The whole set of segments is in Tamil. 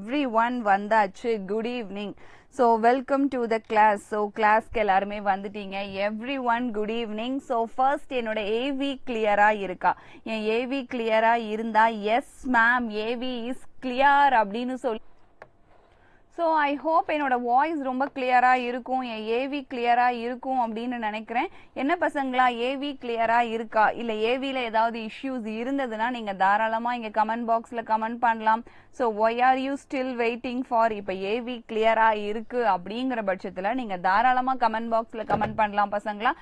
everyone vandachu. Good evening. So welcome to the class. So class ku ellarume vanditinga. Everyone good evening. So first enoda AV clear ah iruka? En AV clear ah irunda yes ma'am AV is clear அப்படினு சொல்லி So I hope என்னோட வாய்ஸ் ரொம்ப கிளியரா இருக்கும் என் ஏவி கிளியரா இருக்கும் அப்படின்னு நினைக்கிறேன். என்ன பசங்களா ஏவி கிளியரா இருக்கா இல்ல ஏவில ஏதாவது இஷ்யூஸ் இருந்ததுன்னா நீங்க தாராளமா இங்க கமெண்ட் பாக்ஸ்ல கமெண்ட் பண்ணலாம். So why are you still waiting for இப்ப ஏவி கிளியரா இருக்கு அப்படிங்கிற பட்சத்துல நீங்க தாராளமா கமெண்ட் பாக்ஸ்ல கமெண்ட் பண்ணலாம் பசங்களா.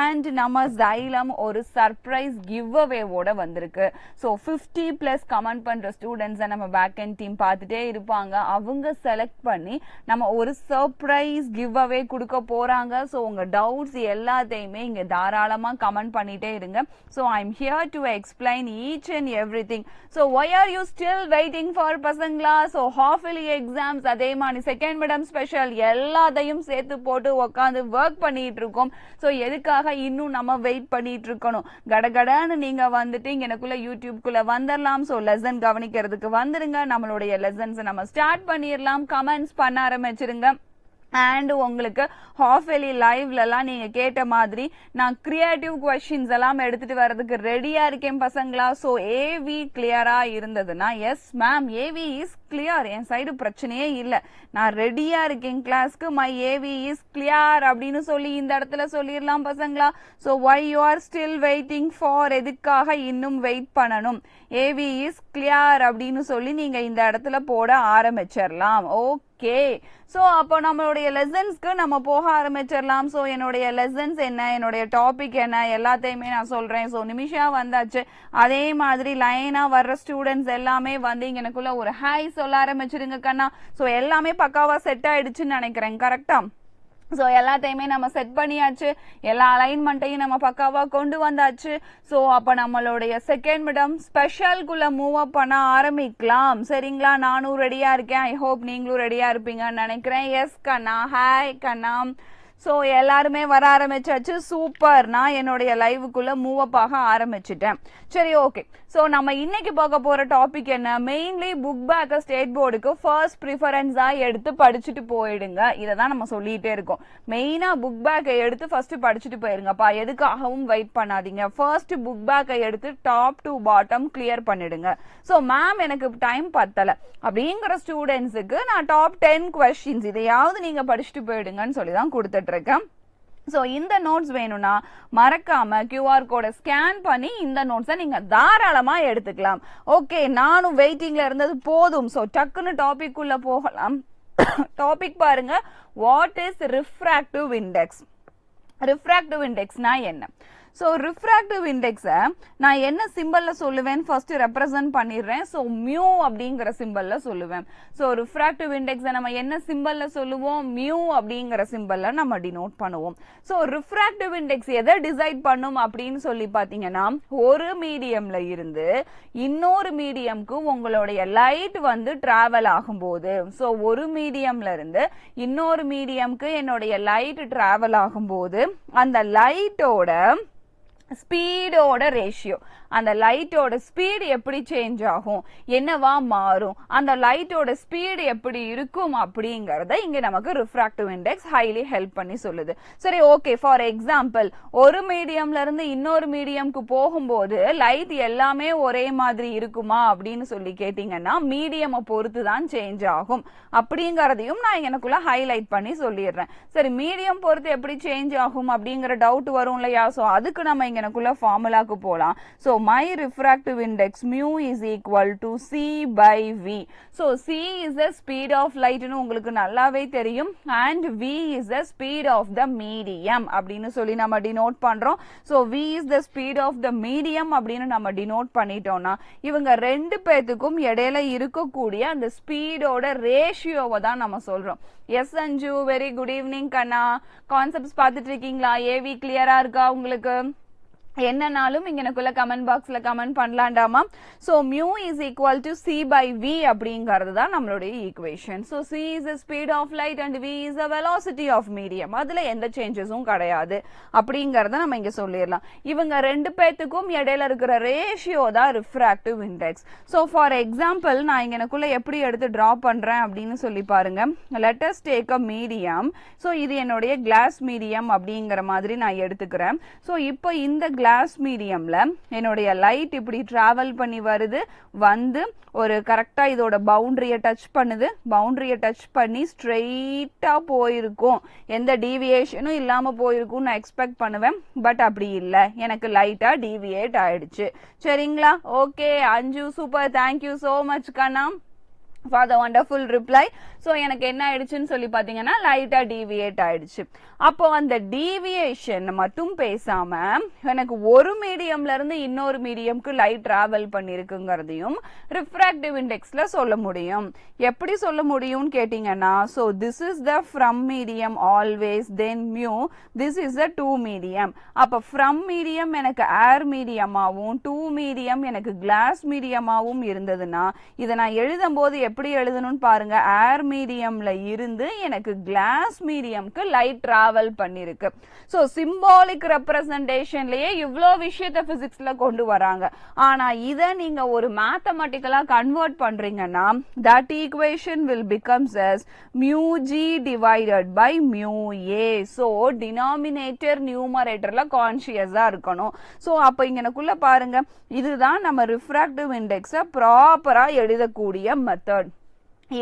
And நம்ம Xylem ஒரு சர்ப்ரைஸ் கிவ் அவேவோட வந்திருக்கு. So 50+ கமெண்ட் பண்ற ஸ்டூடெண்ட்ஸ் நம்ம பேக் எண்ட் டீம் பார்த்துட்டே இருப்பாங்க. அவங்க செலக்ட் பண்ணி நம்ம ஒரு சர்ப்ரைஸ் கிவ் அவே கொடுக்க போறாங்க. சோ உங்க டவுட்ஸ் எல்லாத்தையுமே இங்க தாராளமா கமெண்ட் பண்ணிட்டே இருங்க. So I am here to explain each and everything. So why are you still waiting for பசங்களா? சோ ஹாஃப்லி எக்ஸாம்ஸ் அதே மாதிரி செகண்ட் மிடம் ஸ்பெஷல் எல்லாத்தையும் சேர்த்து போட்டு உட்காந்து ஒர்க் பண்ணிட்டு இருக்கோம். சோ எதுக்காக இன்னும் நம்ம வெயிட் பண்ணிட்டு இருக்கணும்? கடகடான்னு நீங்க வந்துட்டு எனக்குள்ள யூடியூப்குள்ள வந்துடலாம். சோ லெசன் கவனிக்கிறதுக்கு வந்துருங்க. நம்மளுடைய லெசன்ஸ் நம்ம ஸ்டார்ட் பண்ணிடலாம். கமெண்ட்ஸ் பண்ண ஆரம்பிச்சிருங்க. அண்ட் உங்களுக்கு ஹாஃப்லி லைவ்லலாம் நீங்க கேட்ட மாதிரி நான் கிரியேட்டிவ் கொஸ்டின்ஸ் எல்லாம் எடுத்துட்டு வர்றதுக்கு ரெடியா இருக்கேன் பசங்களா. ஸோ ஏவி கிளியரா இருந்ததுன்னா yes ma'am AV is clear, என் சைடு பிரச்சனையே இல்லை, நான் ரெடியா இருக்கேன் கிளாஸ்க்கு, மை ஏவி இஸ் கிளியர் அப்படின்னு சொல்லி இந்த இடத்துல சொல்லிடலாம் பசங்களா. So why you are still waiting for, எதுக்காக இன்னும் வெயிட் பண்ணணும்? ஏவி இஸ் கிளியர் அப்படின்னு சொல்லி நீங்க இந்த இடத்துல போட ஆரம்பிச்சிடலாம். ஓகே, ஸோ அப்போ நம்மளுடைய லெசன்ஸ்க்கு நம்ம போக ஆரம்பிச்சிடலாம். ஸோ என்னுடைய லெசன்ஸ் என்ன, என்னுடைய டாபிக் என்ன எல்லாத்தையுமே நான் சொல்றேன். ஸோ நிமிஷா வந்தாச்சு. அதே மாதிரி லைனா வர்ற ஸ்டூடெண்ட்ஸ் எல்லாமே வந்து எனக்குள்ள ஒரு ஹாய் சொல்ல ஆரம்பிச்சிருங்க கண்ணா. ஸோ எல்லாமே பக்காவா செட் ஆயிடுச்சுன்னு நினைக்கிறேன். கரெக்டா? ஸோ எல்லாத்தையுமே நம்ம செட் பண்ணியாச்சு, எல்லா அலைன்மெண்ட்டையும் நம்ம பக்காவா கொண்டு வந்தாச்சு. ஸோ அப்போ நம்மளுடைய செகண்ட் மிடம் ஸ்பெஷல்குள்ள மூவ் அப் பண்ண ஆரம்பிக்கலாம். சரிங்களா? நானும் ரெடியா இருக்கேன். ஐ ஹோப் நீங்களும் ரெடியா இருப்பீங்கன்னு நினைக்கிறேன். எஸ் கண்ணா, ஹாய் கண்ணா. ஸோ எல்லாருமே வர ஆரம்பிச்சாச்சு. சூப்பர், நான் என்னுடைய லைவுக்குள்ள மூவ் அப் ஆக ஆரம்பிச்சுட்டேன். சரி, ஓகே. ஸோ நம்ம இன்னைக்கு பார்க்க போற டாபிக் என்ன? மெயின்லி புக் பேக் ஸ்டேட் போர்டுக்கு ஃபர்ஸ்ட் ப்ரிஃபரன்ஸா எடுத்து படிச்சுட்டு போயிடுங்க. இதை தான் நம்ம சொல்லிட்டே இருக்கோம். மெயினா புக் பேக்கை எடுத்து ஃபர்ஸ்ட் படிச்சுட்டு போயிருங்கப்பா. எதுக்காகவும் வெயிட் பண்ணாதீங்க. ஃபர்ஸ்ட் புக் பேக்கை எடுத்து டாப் டு பாட்டம் கிளியர் பண்ணிடுங்க. ஸோ மேம் எனக்கு டைம் பத்தல அப்படிங்கிற ஸ்டூடெண்ட்ஸுக்கு நான் டாப் 10 கொஸ்டின்ஸ் இதையாவது நீங்க படிச்சுட்டு போயிடுங்கன்னு சொல்லி தான் கொடுத்துட்டு இருக்கேன். ஸோ இந்த நோட்ஸ் வேணும்னா மறக்காம QR கோடை ஸ்கேன் பண்ணி இந்த நோட்ஸை நீங்க தாராளமா எடுத்துக்கலாம். ஓகே, நானும் வெயிட்டிங்ல இருந்தது போதும். ஸோ டக்குன்னு டாபிக் உள்ள போகலாம். டாபிக் பாருங்க, what is refractive index? Refractive இண்டெக்ஸ்னா என்ன? ஸோ ரிஃப்ராக்டிவ் இண்டெக்ஸை நான் என்ன சிம்பிள்ல சொல்லுவேன் ஃபர்ஸ்ட் ரெப்ரசன்ட் பண்ணிடுறேன். ஸோ மியூ அப்படிங்கிற சிம்பிள்ல சொல்லுவேன். ஸோ ரிஃப்ராக்டிவ் இண்டெக்ஸை நம்ம என்ன சிம்பிள்ல சொல்லுவோம்? மியூ அப்படிங்கிற சிம்பிள்ல நம்ம டினோட் பண்ணுவோம். ஸோ ரிஃப்ராக்டிவ் இண்டெக்ஸ் எதை டிசைட் பண்ணும் அப்படின்னு சொல்லி பார்த்தீங்கன்னா, ஒரு மீடியம்ல இருந்து இன்னொரு மீடியம்க்கு உங்களுடைய லைட் வந்து டிராவல் ஆகும்போது, ஸோ ஒரு மீடியம்ல இருந்து இன்னொரு மீடியம்க்கு என்னுடைய லைட் டிராவல் ஆகும்போது அந்த லைட்டோட ஸ்பீடோட ரேஷியோ, அந்த லைட்டோட ஸ்பீடு எப்படி சேஞ்ச் ஆகும், என்னவா மாறும், அந்த லைட்டோட ஸ்பீடு எப்படி இருக்கும் அப்படிங்கறத இங்க நமக்கு ரிஃப்ராக்டிவ் இண்டெக்ஸ் ஹைலி ஹெல்ப் பண்ணி சொல்லுது. சரி, ஓகே. ஃபார் எக்ஸாம்பிள், ஒரு மீடியம்ல இருந்து இன்னொரு மீடியம்க்கு போகும்போது லைட் எல்லாமே ஒரே மாதிரி இருக்குமா அப்படின்னு சொல்லி கேட்டீங்கன்னா மீடியம் பொறுத்து தான் சேஞ்ச் ஆகும் அப்படிங்கறதையும் நான் எனக்குள்ள ஹைலைட் பண்ணி சொல்லிடுறேன். சரி, மீடியம் பொறுத்து எப்படி சேஞ்ச் ஆகும் அப்படிங்கிற டவுட் வரும் இல்லையா? ஸோ அதுக்கு நம்ம எனக்குள்ள ஃபார்முலாக்கு போலாம். So my refractive index mu is equal to C by V. So C is the speed of light னு உங்களுக்கு நல்லாவே தெரியும், and V is the speed of the medium அப்படின்னு சொல்லி நம்ம டினோட் பண்றோம். So V is the speed of the medium அப்படின்னு நம்ம டினோட் பண்ணிட்டோம்னா இவங்க ரெண்டு பேத்துக்கும் இடையில இருக்கக்கூடிய அந்த ஸ்பீடோட ரேஷியோவை தான் நம்ம சொல்றோம். Yes Anju, very good evening கண்ணா. கான்செப்ட்ஸ் பார்த்துட்டு இருக்கீங்களா? ஏவி கிளியரா இருக்கா உங்களுக்கு? என்னனாலும் இங்கனக்குள்ள கமெண்ட் பாக்ஸ்ல கமெண்ட் பண்ணலாம்டாமா. So mu is equal to c by v அப்படிங்கிறது தான் நம்மளுடைய equation. So c is the speed of light and v is the velocity of medium. அதுல எந்த சேஞ்சஸும் கிடையாது அப்படிங்கறத நம்ம இங்க சொல்லிரலாம். இவங்க ரெண்டு பேத்துக்கும் இடையில இருக்கிற ரேஷியோ தான் refractive index. So for example நான் இங்கனக்குள்ள எப்படி எடுத்து டிரா பண்றேன் அப்படின்னு சொல்லி பாருங்க. let us take a medium. So இது என்னுடைய கிளாஸ் மீடியம் அப்படிங்கிற மாதிரி நான் எடுத்துக்கிறேன். சோ இப்போ இந்த கிளாஸ் மீடியம்ல என்னுடைய லைட் இப்படி டிராவல் பண்ணி வருது, வந்து ஒரு கரெக்டா இதோட பவுண்டரியை டச் பண்ணுது, பவுண்டரியை டச் பண்ணி ஸ்ட்ரெயிட்டா போயிருக்கும், எந்த டீவியேஷனும் இல்லாம போயிருக்கும் நான் எக்ஸ்பெக்ட் பண்ணுவேன். பட் அப்படி இல்லை, எனக்கு லைட்டா டீவியேட் ஆயிடுச்சு. சரிங்களா? Okay Anju, super, thank you so much கண்ணா for the wonderful reply. So எனக்கு என்ன ஆயிடுச்சுன்னு சொல்லி பாத்தீங்கன்னா லைட்டா டீவியேட் ஆயிடுச்சு. அப்போ அந்த டீவியேஷன் மட்டும் பேசாம எனக்கு ஒரு மீடியம்ல இருந்து இன்னொரு மீடியம்க்கு லைட் டிராவல் பண்ணிருக்குங்கிறதையும் ரிஃப்ராக்டிவ் இண்டெக்ஸ்ல சொல்ல முடியும். எப்படி சொல்ல முடியும்னு கேட்டீங்கன்னா, so this is the from medium always, then mu this is the to medium. அப்ப from medium எனக்கு ஏர் மீடியமாவும் to medium எனக்கு கிளாஸ் மீடியமாவும் இருந்ததுன்னா இதை நான் எழுதும் போது எப்படி எழுதணும்னு பாருங்க. ஏர் மீடியம்ல இருந்து எனக்கு கிளாஸ் மீடியம்க்கு லைட் டிராவல் பண்ணிருக்கு. சோ சிம்பாலிக் ரெப்ரசன்டேஷன்லயே இவ்ளோ விஷயத்தை பிசிக்ஸ்ல கொண்டு வராங்க. ஆனா இத நீங்க ஒரு மேத்தமெட்டிக்கலா கன்வெர்ட் பண்றீங்கன்னா that equation will becomes as mu g divided by mu a. so denominator numeratorல கான்ஷியஸா இருக்கணும். சோ அப்ப இங்கனக்குள்ள பாருங்க, இதுதான் நம்ம ரிஃப்ராக்டிவ் இண்டெக்ஸ ப்ராப்பரா எழுதக்கூடிய method.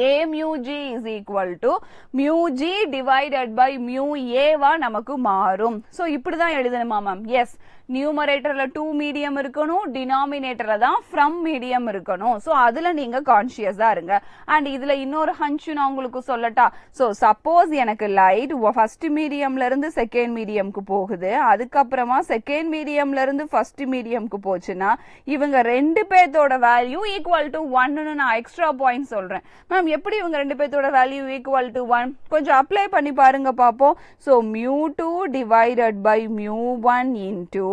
a mu g is equal to mu g divided by mu a வா நமக்கு மாறும். சோ இப்படிதான் எழுதணுமா மேம்? எஸ், நியூமரேட்டர்ல 2 மீடியம் இருக்கணும், டினாமினேட்டர்ல தான் ஃப்ரம் மீடியம் இருக்கணும். சோ அதுல நீங்க கான்ஷியஸா இருங்க. அண்ட் இதுல இன்னொரு ஹன்ச் நான் உங்களுக்கு சொல்லட்டா. சோ சப்போஸ் எனக்கு லைட் ஃபர்ஸ்ட் மீடியம்ல இருந்து செகண்ட் மீடியம்க்கு போகுது, அதுக்கப்புறமா செகண்ட் மீடியம்ல இருந்து ஃபர்ஸ்ட் மீடியம்க்கு போச்சுன்னா இவங்க ரெண்டு பேத்தோட வேல்யூ ஈக்குவல் டு 1ன்னு நான் எக்ஸ்ட்ரா பாயிண்ட் சொல்றேன். மேம் எப்படி இவங்க ரெண்டு பேத்தோட வேல்யூ ஈக்குவல் டு 1? கொஞ்சம் அப்ளை பண்ணி பாருங்க பாப்போம். So mu2 divided by mu1 into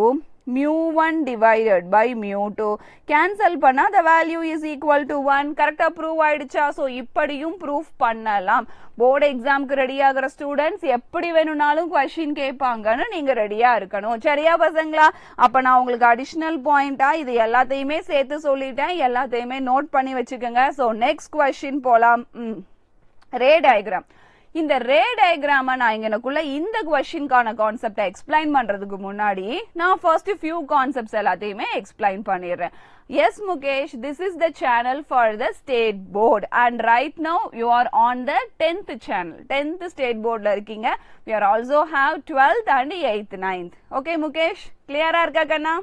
mu1 divided by mu2 cancel பண்ணா the value is equal to 1. கரெக்டா ப்ரூவ் ஆயிடுச்சா? சோ இப்படியும் ப்ரூஃப் பண்ணலாம். போர்டு எக்ஸாம்க்கு ரெடி ஆகிற ஸ்டூடெண்ட்ஸ் எப்படி வேணும்னாலும் क्वेश्चन கேட்பாங்கன்னு நீங்க ரெடியா இருக்கணும். சரியா பசங்களா? அப்ப நான் உங்களுக்கு அடிஷனல் பாயிண்டா இது எல்லாத்தையுமே சேர்த்து சொல்லிட்டேன், எல்லாத்தையுமே நோட் பண்ணி வச்சுக்கோங்க. சோ நெக்ஸ்ட் क्वेश्चन போலாம். Ray diagram. இந்த ரே டயக்ராம நான் இங்கனக்குள்ள இந்த क्वेश्चनக்கான கான்செப்டை எக்ஸ்பிளைன் பண்றதுக்கு முன்னாடி நான் ஃபர்ஸ்ட் ஃபியூ கான்செப்ட்ஸ் எல்லாத்தையுமே எக்ஸ்பிளைன் பண்ணிடுறேன். Yes Mukesh, this is the channel for the state board and right now you are on the 10th channel. 10th state board la irkeenga. We are also have 12th and 8th 9th. Okay Mukesh, clear ah irka kanna?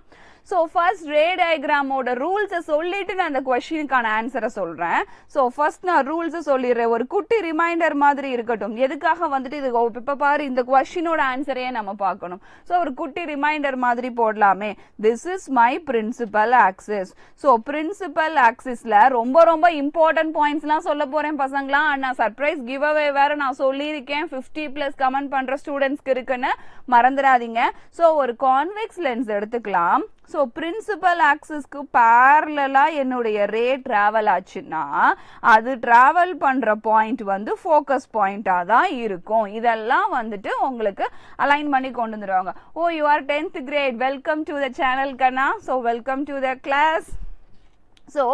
So first ray diagram oda rules சொல்லிட்டு நான் அந்த क्वेश्चनக்கான ஆன்சரை சொல்றேன். சோ ஃபர்ஸ்ட் நான் ரூல்ஸ் சொல்லிடுறேன், ஒரு குட்டி ரிமைண்டர் மாதிரி இருக்கட்டும். எதுக்காக வந்துட்டு இது இப்ப பாரு இந்த क्वेश्चनோட ஆன்சரையே நம்ம பார்க்கணும். சோ ஒரு குட்டி ரிமைண்டர் மாதிரி போடலாமே. This is my principal axis. So principal ஆக்சிஸ்ல ரொம்ப ரொம்ப இம்பார்ட்டன்ட் பாயிண்ட்ஸ்லாம் சொல்ல போறேன் பசங்களா. நான் சர்ப்ரைஸ் கிவ் அவே வேற நான் சொல்லியிருக்கேன். 50+ கமெண்ட் பண்ற ஸ்டூடெண்ட்ஸ்க்கு இருக்குன்னு மறந்துடாதீங்க. சோ ஒரு கான்வெக்ஸ் லென்ஸ் எடுத்துக்கலாம். சோ பிரின்சிபல் ஆக்சிஸ்க்கு பேரலலா என்னுடைய ரே டிராவல் ஆச்சுன்னா அது டிராவல் பண்ற பாயிண்ட் வந்து ஃபோக்கஸ் பாயிண்டா தான் இருக்கும். இதெல்லாம் வந்துட்டு உங்களுக்கு அலைன் பண்ணி கொண்டு வந்துருவாங்க. Oh you are 10th grade, welcome to the channel கண்ணா. So welcome to the class. So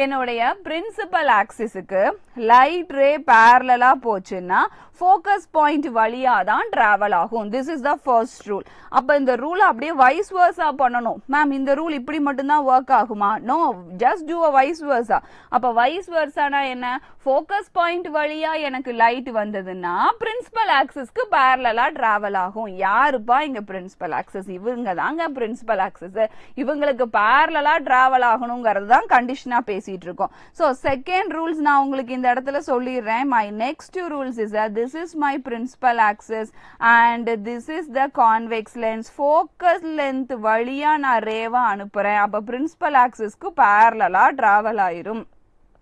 என்னுடைய பிரின்சிபல் ஆக்சிஸுக்கு லைட் ரே பேரலலா போச்சுன்னா ஃபோக்கஸ் பாயிண்ட் வழியா தான் டிராவல் ஆகும். This is the first rule. அப்ப இந்த ரூல் அப்படியே வைஸ் வர்சா பண்ணணும். மேம் இந்த ரூல் இப்படி மட்டும்தான் ஒர்க் ஆகுமா? No, just to a vice versa. அப்ப வைஸ் வர்சானா என்ன? ஃபோக்கஸ் பாயிண்ட் வழியா எனக்கு லைட் வந்ததுன்னா பிரின்சிபல் ஆக்சிஸ்க்கு பேரலலா டிராவல் ஆகும். யாருப்பா இங்க பிரின்சிபல் ஆக்சிஸ்? இவங்க தாங்க பிரின்சிபல் ஆக்சிஸ். இவங்களுக்கு பேரலலா டிராவல் ஆகணுங்கிறது தான் கண்டிஷனா பேசிட்டு இருக்கோம். சோ செகண்ட் ரூல்ஸ் நான் உங்களுக்கு இந்த இடத்துல சொல்லிடுறேன். My next rules is this is my principal axis and this is the convex lens. focus length வழியா நான் ரேவா அனுப்புறேன். அப்ப principal axisக்கு parallel-ஆ travel ஆயிரும்.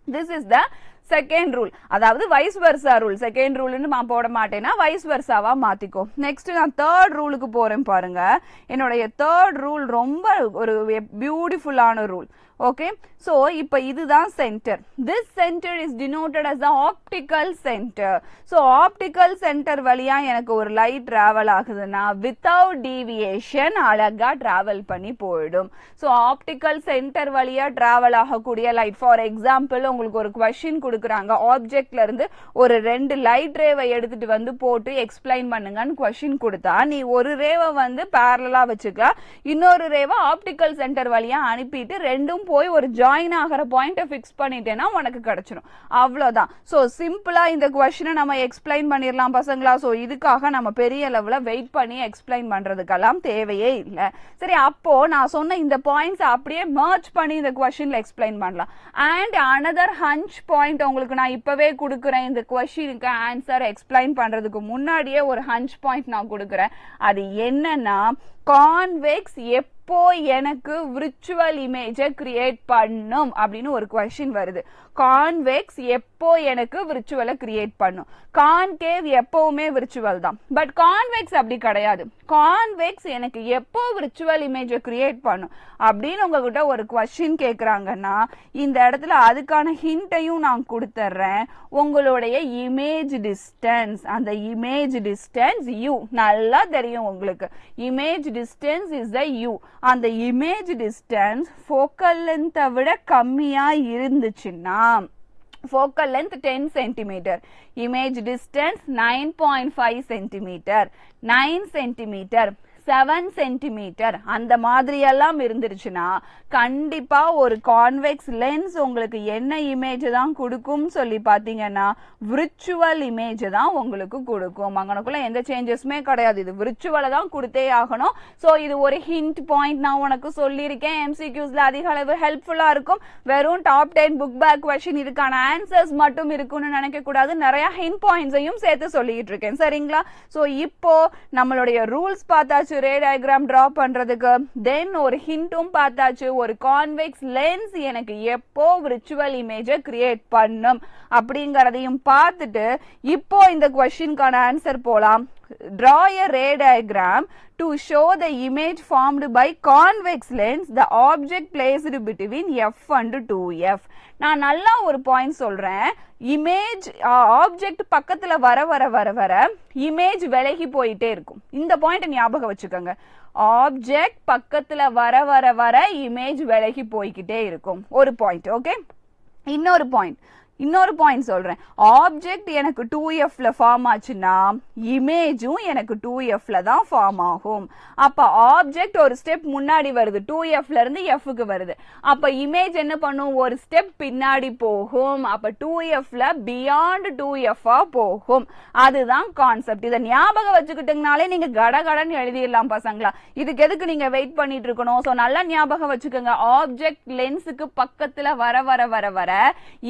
This is the second rule, அதாவது வைஸ் வெர்சா ரூல். செகண்ட் ரூல்னு நான் போட மாட்டேன்னா வைஸ் வெர்சாவா மாத்திக்கோ. நெக்ஸ்ட் நான் தேர்ட் ரூலுக்கு போறேன் பாருங்க. என்னுடைய தேர்ட் ரூல் ரொம்ப ஒரு பியூட்டிஃபுல்லான ரூல். Okay, so இப்போ இதுதான் center. This center is denoted as the optical center. So optical center வழியா எனக்கு ஒரு light travel ஆகுதுன்னா without deviation அழகா travel பண்ணி போயிடும். So optical center வழியா travel ஆகக்கூடிய light, for example உங்களுக்கு ஒரு question கொடுக்குறாங்க, ஆப்ஜெக்ட்ல இருந்து ஒரு 2 light ரேவை எடுத்துட்டு வந்து போட்டு explain பண்ணுங்கன்னு question கொடுத்தா நீ ஒரு ரேவை வந்து parallel-ஆ வச்சுக்கலாம், இன்னொரு ரேவை optical center வழியா அனுப்பிட்டு ரெண்டும் போய் ஒரு ஜாயின் ஆகிற பாயிண்ட ஃபிக்ஸ் பண்ணிட்டேன்னா உனக்கு கிடைச்சிரும். அவ்வளவுதான். சோ சிம்பிளா இந்த क्वेश्चனை நம்ம எக்ஸ்பிளைன் பண்ணிரலாம் பசங்களா. சோ இதுக்காக நம்ம பெரிய லெவல்ல வெயிட் பண்ணி எக்ஸ்பிளைன் பண்றதுக்கெல்லாம் தேவையே இல்ல. சரி, அப்போ நான் சொன்ன இந்த பாயிண்ட்ஸ் அப்படியே மர்ஜ் பண்ணி இந்த क्वेश्चன்ல எக்ஸ்பிளைன் பண்ணலாம். அண்ட் another hunch பாயிண்ட் உங்களுக்கு நான் இப்பவே கொடுக்கிறேன். இந்த क्वेश्चனுக்கு ஆன்சர் எக்ஸ்பிளைன் பண்றதுக்கு முன்னாடியே ஒரு hunch பாயிண்ட் நான் கொடுக்கிறேன். அது என்னன்னா, கான்வெக்ஸ் எப்போ எனக்கு விர்ச்சுவல் இமேஜை கிரியேட் பண்ணும் அப்படின்னு ஒரு क्वेश्चन வருது. கான்வெக்ஸ் எப்போ எனக்கு விர்ச்சுவலை கிரியேட் பண்ணும்? கான்கேவ் எப்பவுமே விர்ச்சுவல் தான், பட் கான்வெக்ஸ் அப்படி கிடையாது. கான்வெக்ஸ் எனக்கு எப்போ விர்ச்சுவல் இமேஜை கிரியேட் பண்ணும் அப்படின்னு உங்ககிட்ட ஒரு क्वेश्चन கேட்குறாங்கன்னா இந்த இடத்துல அதுக்கான ஹிண்ட்டையும் நான் கொடுத்துட்றேன். உங்களுடைய இமேஜ் டிஸ்டன்ஸ், அந்த இமேஜ் டிஸ்டன்ஸ் u நல்லா தெரியும் உங்களுக்கு. Image distance is the u. அந்த இமேஜ் டிஸ்டன்ஸ் ஃபோக்கல் லென்த்தை விட கம்மியா இருந்துச்சுன்னா, focal length 10 cm, image distance 9.5 cm, 9 cm, 7 cm அந்த மாதிரி எல்லாம் இருந்துருச்சுன்னா கண்டிப்பா ஒரு கான்வெக்ஸ் லென்ஸ் உங்களுக்கு என்ன இமேஜ் தான் கொடுக்கும் சொல்லி பாத்தீங்கன்னா விர்ச்சுவல் இமேஜ் தான் உங்களுக்கு கொடுக்கும். அங்கனக்குள்ள எந்த சேஞ்சஸுமே கிடையாது, இது விர்ச்சுவலை தான் கொடுத்தே ஆகணும். சோ இது ஒரு ஹிண்ட் பாயிண்ட் நான் உனக்கு சொல்லியிருக்கேன். எம்சிக்யூஸ்ல அதிக அளவு ஹெல்ப்ஃபுல்லா இருக்கும். வெறும் டாப் 10 புக் பேக் क्वेश्चन இதுக்கான ஆன்சர்ஸ் மட்டும் இருக்குன்னு நினைக்க கூடாது, நிறைய ஹிண்ட் பாயிண்ட்ஸையும் சேர்த்து சொல்லிட்டு இருக்கேன். சரிங்களா? சோ இப்போ நம்மளுடைய ரூல்ஸ் பார்த்தாச்சு, ரே டயக்ராம் டிரா பண்றதுக்கு, தென் ஒரு ஹிண்ட்டும் பார்த்தாச்சு, ஒரு கான்வெக்ஸ் லென்ஸ் எனக்கு எப்போ விர்ச்சுவல் இமேஜை கிரியேட் பண்ணும் அப்படிங்கறதையும் பார்த்துட்டு இப்போ இந்த क्वेश्चनக்கான ஆன்சர் போலாம். Draw a ray diagram to show the image formed by convex lens, the object placed between f and 2f. நான் நல்லா ஒரு பாயிண்ட் சொல்றேன். இமேஜ் ஆப்ஜெக்ட் பக்கத்துல வர வர வர வர இமேஜ் விலகி போயிட்டே இருக்கும். இந்த பாயிண்ட் ஞாபகம் வச்சுக்கோங்க. ஆப்ஜெக்ட் பக்கத்துல வர வர வர இமேஜ் விலகி போய்கிட்டே இருக்கும். ஒரு பாயிண்ட். ஓகே, இன்னொரு பாயிண்ட் சொல்றேன். ஆப்ஜெக்ட் எனக்கு 2fல ஃபார்ம் ஆச்சுன்னா இமேஜும் எனக்கு 2fல தான் ஃபார்ம் ஆகும். அப்ப ஆப்ஜெக்ட் ஒரு ஸ்டெப் முன்னாடி வருது, 2fல இருந்து fக்கு வருது. அப்ப இமேஜ் என்ன பண்ணும்? ஒரு ஸ்டெப் பின்னாடி போகும். அப்ப 2fல பியாண்ட் 2f போகும். அதுதான் கான்செப்ட். இதை ஞாபகம் வச்சுக்கிட்டீங்கனாலே நீங்க கடகடன்னு எழுதிடலாம் பசங்களா. இதுக்கு எதுக்கு நீங்க வெயிட் பண்ணிட்டு இருக்கணும்? சோ நல்லா ஞாபகம் வச்சுக்கோங்க. ஆப்ஜெக்ட் லென்ஸுக்கு பக்கத்துல வர வர வர வர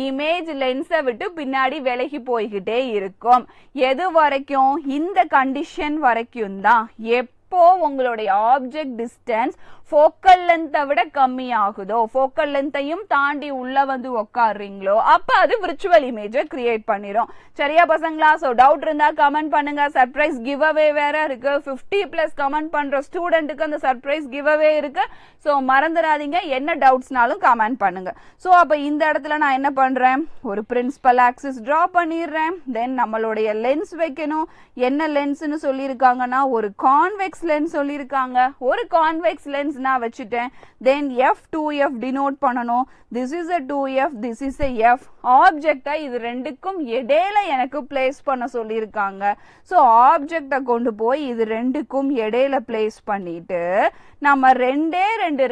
இமேஜ் லென்ஸை விட்டு பின்னாடி விலகி போய்கிட்டே இருக்கும். எது வரைக்கும்? இந்த கண்டிஷன் வரைக்கும் தான். எப்போ உங்களுடைய ஆப்ஜெக்ட் டிஸ்டன்ஸ் ஃபோக்கல் லென்த்தை விட கம்மி ஆகுதோ, ஃபோக்கல் லென்த்தையும் தாண்டி உள்ள வந்து உட்காடுறீங்களோ, அப்ப அது விர்ச்சுவல் இமேஜை கிரியேட் பண்ணிரும். சரியா பசங்களா? சோ டவுட் இருந்தா கமெண்ட் பண்ணுங்க. சர்ப்ரைஸ் கிவ் அவே வேற இருக்கு. 50+ கமெண்ட் பண்ற ஸ்டூடெண்ட்டுக்கு அந்த சர்ப்ரைஸ் கிவ் அவே இருக்கு. சோ மறந்துடாதீங்க, என்ன டவுட்ஸ்னாலும் கமெண்ட் பண்ணுங்க. சோ அப்ப இந்த இடத்துல நான் என்ன பண்றேன்? ஒரு பிரின்சிபல் ஆக்சிஸ் டிரா பண்ணிடுறேன். தென் நம்மளுடைய லென்ஸ் வைக்கணும். என்ன லென்ஸ்னு சொல்லியிருக்காங்கன்னா ஒரு கான்வெக்ஸ் லென்ஸ் சொல்லியிருக்காங்க. ஒரு கான்வெக்ஸ் லென்ஸ் நான் வச்சுட்டேன். then f2f denote பண்ணனும். this is a 2f, this is a f. ஆப்ஜெக்டை இது ரெண்டுக்கும் இடையில எனக்கு பிளேஸ் பண்ண சொல்லியிருக்காங்க. ஸோ ஆப்ஜெக்டை கொண்டு போய் இது ரெண்டுக்கும் இடையில பிளேஸ் பண்ணிட்டு நம்ம ரெண்டே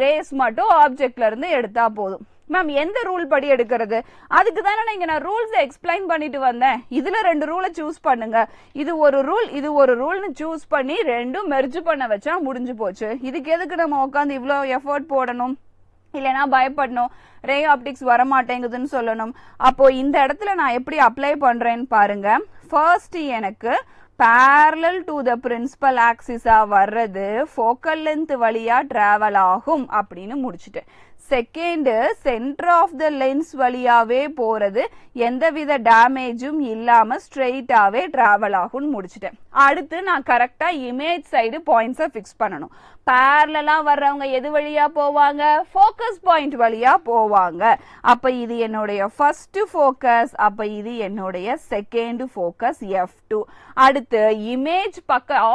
ரேஸ் மட்டும் ஆப்ஜெக்ட்ல இருந்து எடுத்தா போதும். மேம் எந்த ரூல் படி எடுக்கிறது? அதுக்கு தானே நான் ரூல்ஸ் எக்ஸ்பிளைன் பண்ணிட்டு வந்தேன். இதுல 2 ரூலை சூஸ் பண்ணுங்க. இது ஒரு ரூல், இது ஒரு ரூல்னு சூஸ் பண்ணி ரெண்டும் மெர்ஜ் பண்ண வச்சா முடிஞ்சு போச்சு. இதுக்கு எதுக்கு நம்ம உட்காந்து இவ்வளோ எஃபர்ட் போடணும்? இல்லைன்னா பயப்படணும், ரே ஆப்டிக்ஸ் வர மாட்டேங்குதுன்னு சொல்லணும். அப்போ இந்த இடத்துல நான் எப்படி அப்ளை பண்றேன்னு பாருங்க. ஃபர்ஸ்ட் எனக்கு parallel to the principal axis வர்றது focal length வழியா travel ஆகும் அப்படின்னு முடிச்சிட்டேன். Second centre of the lens வழியாவே போறது, எந்தவித டேமேஜும் இல்லாம ஸ்ட்ரெயிட்டாவே டிராவல் ஆகும்னு முடிச்சிட்டேன். அடுத்து நான் கரெக்டா இமேஜ் சைடு பாயிண்ட்ஸை ஃபிக்ஸ் பண்ணணும். பேரலா வர்றவங்க எது வழியா போவாங்க? ஃபோக்கஸ் பாயிண்ட் வழியா போவாங்க. அப்ப இது என்னுடைய ஃபர்ஸ்ட் ஃபோக்கஸ், அப்ப இது என்னுடைய செகண்ட் ஃபோக்கஸ் F2. அடுத்து இமேஜ்